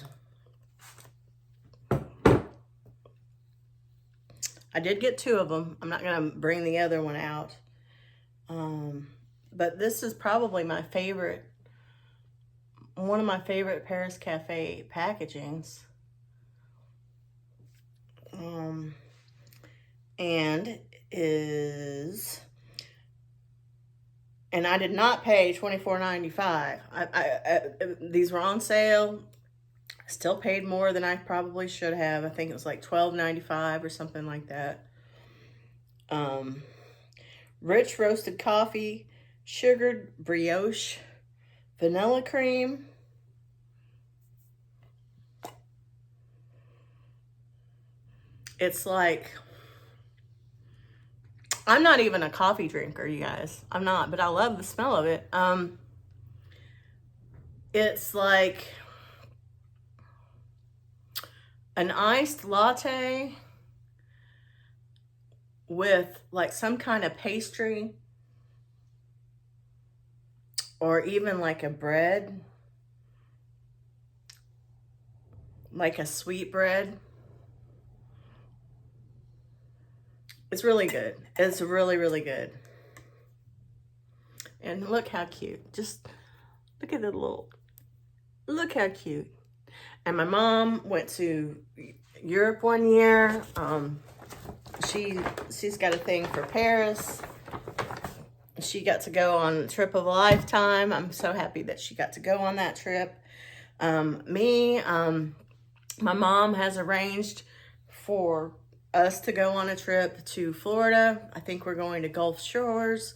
I did get 2 of them. I'm not gonna bring the other one out. But this is probably my favorite, one of my favorite Paris Cafe packagings. And I did not pay $24.95. These were on sale. I still paid more than I probably should have. I think it was like $12.95 or something like that. Rich roasted coffee, sugared brioche, vanilla cream. It's like, I'm not even a coffee drinker, you guys. I'm not, but I love the smell of it. It's like an iced latte with like some kind of pastry, or even like a bread, like a sweet bread. It's really good. It's really, really good. And look how cute. Just look at the look how cute. And my mom went to Europe one year. She's got a thing for Paris. She got to go on a trip of a lifetime. I'm so happy that she got to go on that trip. My mom has arranged for us to go on a trip to Florida. I think we're going to Gulf Shores.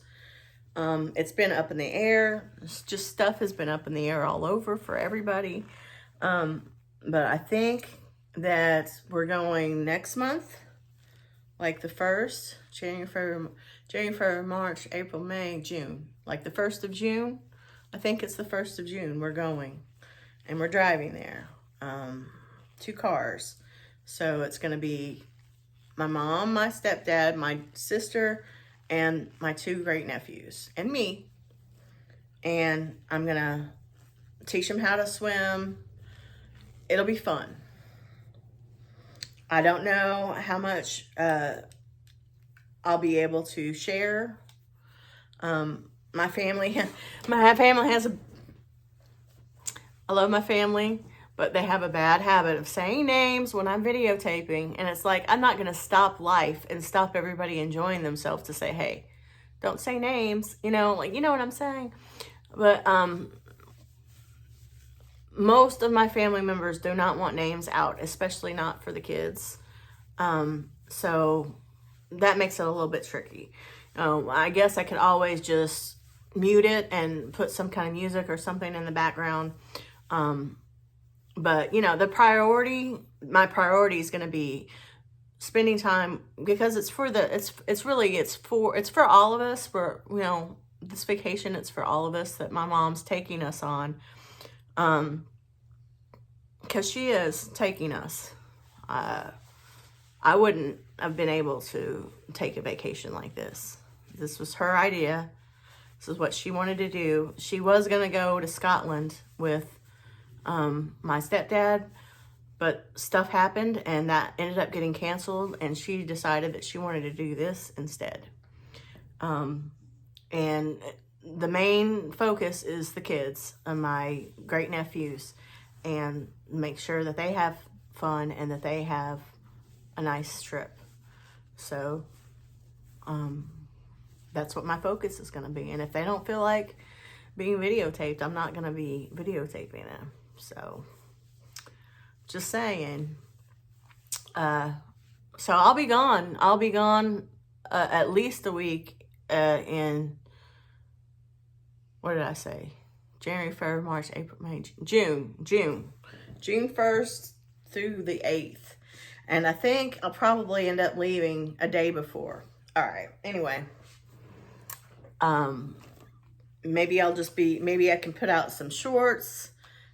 It's been up in the air. It's just stuff has been up in the air all over for everybody. But I think that we're going next month, like the 1st, January, March, April, May, June. Like the 1st of June. I think it's the 1st of June we're going. And we're driving there. 2 cars. So it's going to be my mom, my stepdad, my sister, and my 2 great nephews, and me. And I'm going to teach them how to swim. It'll be fun. I don't know how much I'll be able to share. My family has I love my family, but they have a bad habit of saying names when I'm videotaping. And it's like, I'm not going to stop life and stop everybody enjoying themselves to say, hey, don't say names, you know, like, you know what I'm saying? But most of my family members do not want names out, especially not for the kids. So that makes it a little bit tricky. I guess I could always just mute it and put some kind of music or something in the background. But you know, my priority is going to be spending time, because it's for all of us. You know, this vacation, it's for all of us that my mom's taking us on. Because she is taking us. I wouldn't have been able to take a vacation like this. This was her idea. This is what she wanted to do. She was going to go to Scotland with my stepdad, but stuff happened and that ended up getting canceled, and she decided that she wanted to do this instead. And the main focus is the kids and my great nephews, and make sure that they have fun and that they have a nice trip. So that's what my focus is going to be. And if they don't feel like being videotaped, I'm not going to be videotaping them. So just saying. So I'll be gone at least a week in, what did I say? January, February, March, April, May, June 1st through the 8th. And I think I'll probably end up leaving a day before. All right. Anyway, maybe I can put out some shorts.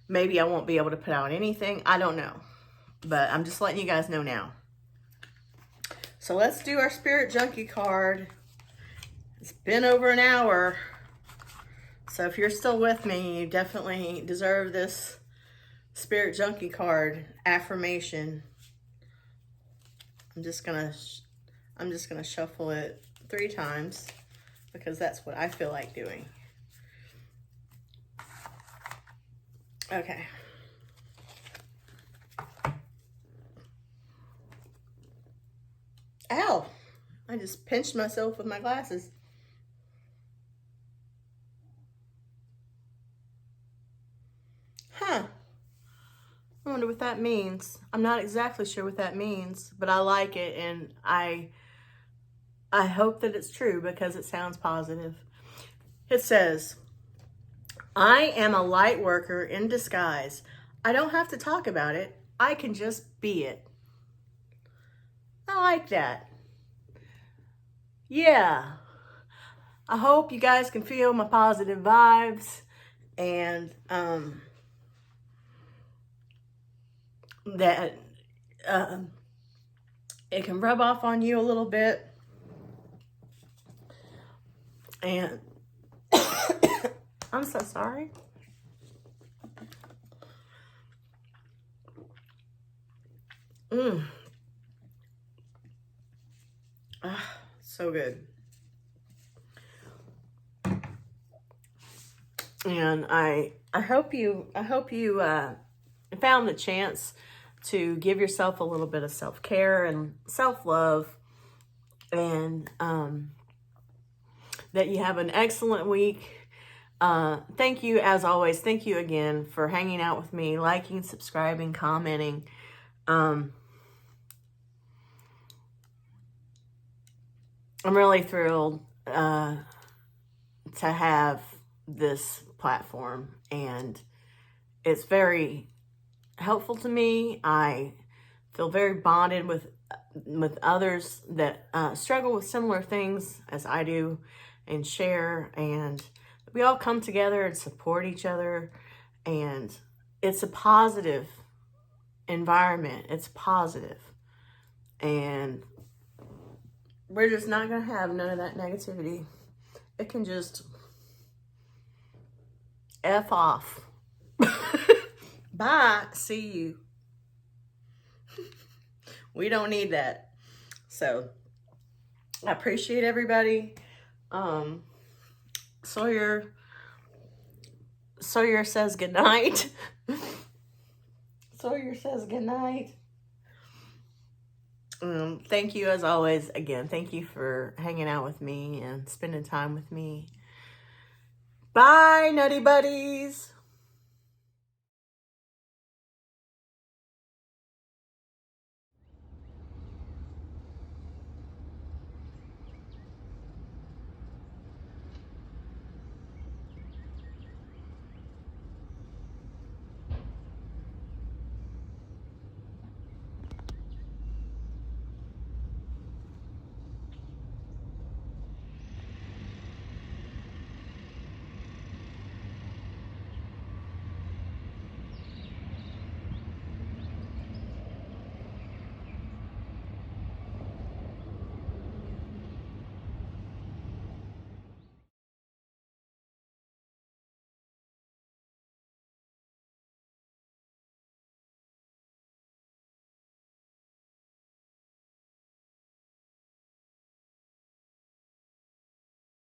Maybe I won't be able to put out anything. I don't know. But I'm just letting you guys know now. So let's do our Spirit Junkie card. It's been over an hour. So if you're still with me, you definitely deserve this Spirit Junkie card affirmation. I'm just gonna shuffle it 3 times because that's what I feel like doing. Okay. Ow! I just pinched myself with my glasses. Huh. I wonder what that means. I'm not exactly sure what that means, but I like it, and I hope that it's true because it sounds positive. It says, I am a light worker in disguise. I don't have to talk about it. I can just be it. I like that. Yeah. I hope you guys can feel my positive vibes, and that it can rub off on you a little bit. And I'm so sorry. So good. And I hope you found the chance to give yourself a little bit of self-care and self-love, and that you have an excellent week. Thank you, as always. Thank you again for hanging out with me, liking, subscribing, commenting. I'm really thrilled to have this platform, and it's very helpful to me. I feel very bonded with others that struggle with similar things as I do, and share, and we all come together and support each other, and it's a positive environment. It's positive, and we're just not going to have none of that negativity. It can just F off. Bye. See you. We don't need that. So I appreciate everybody. Sawyer says good night. Sawyer says good night. Thank you, as always. Again, thank you for hanging out with me and spending time with me. Bye, Nutty Buddies.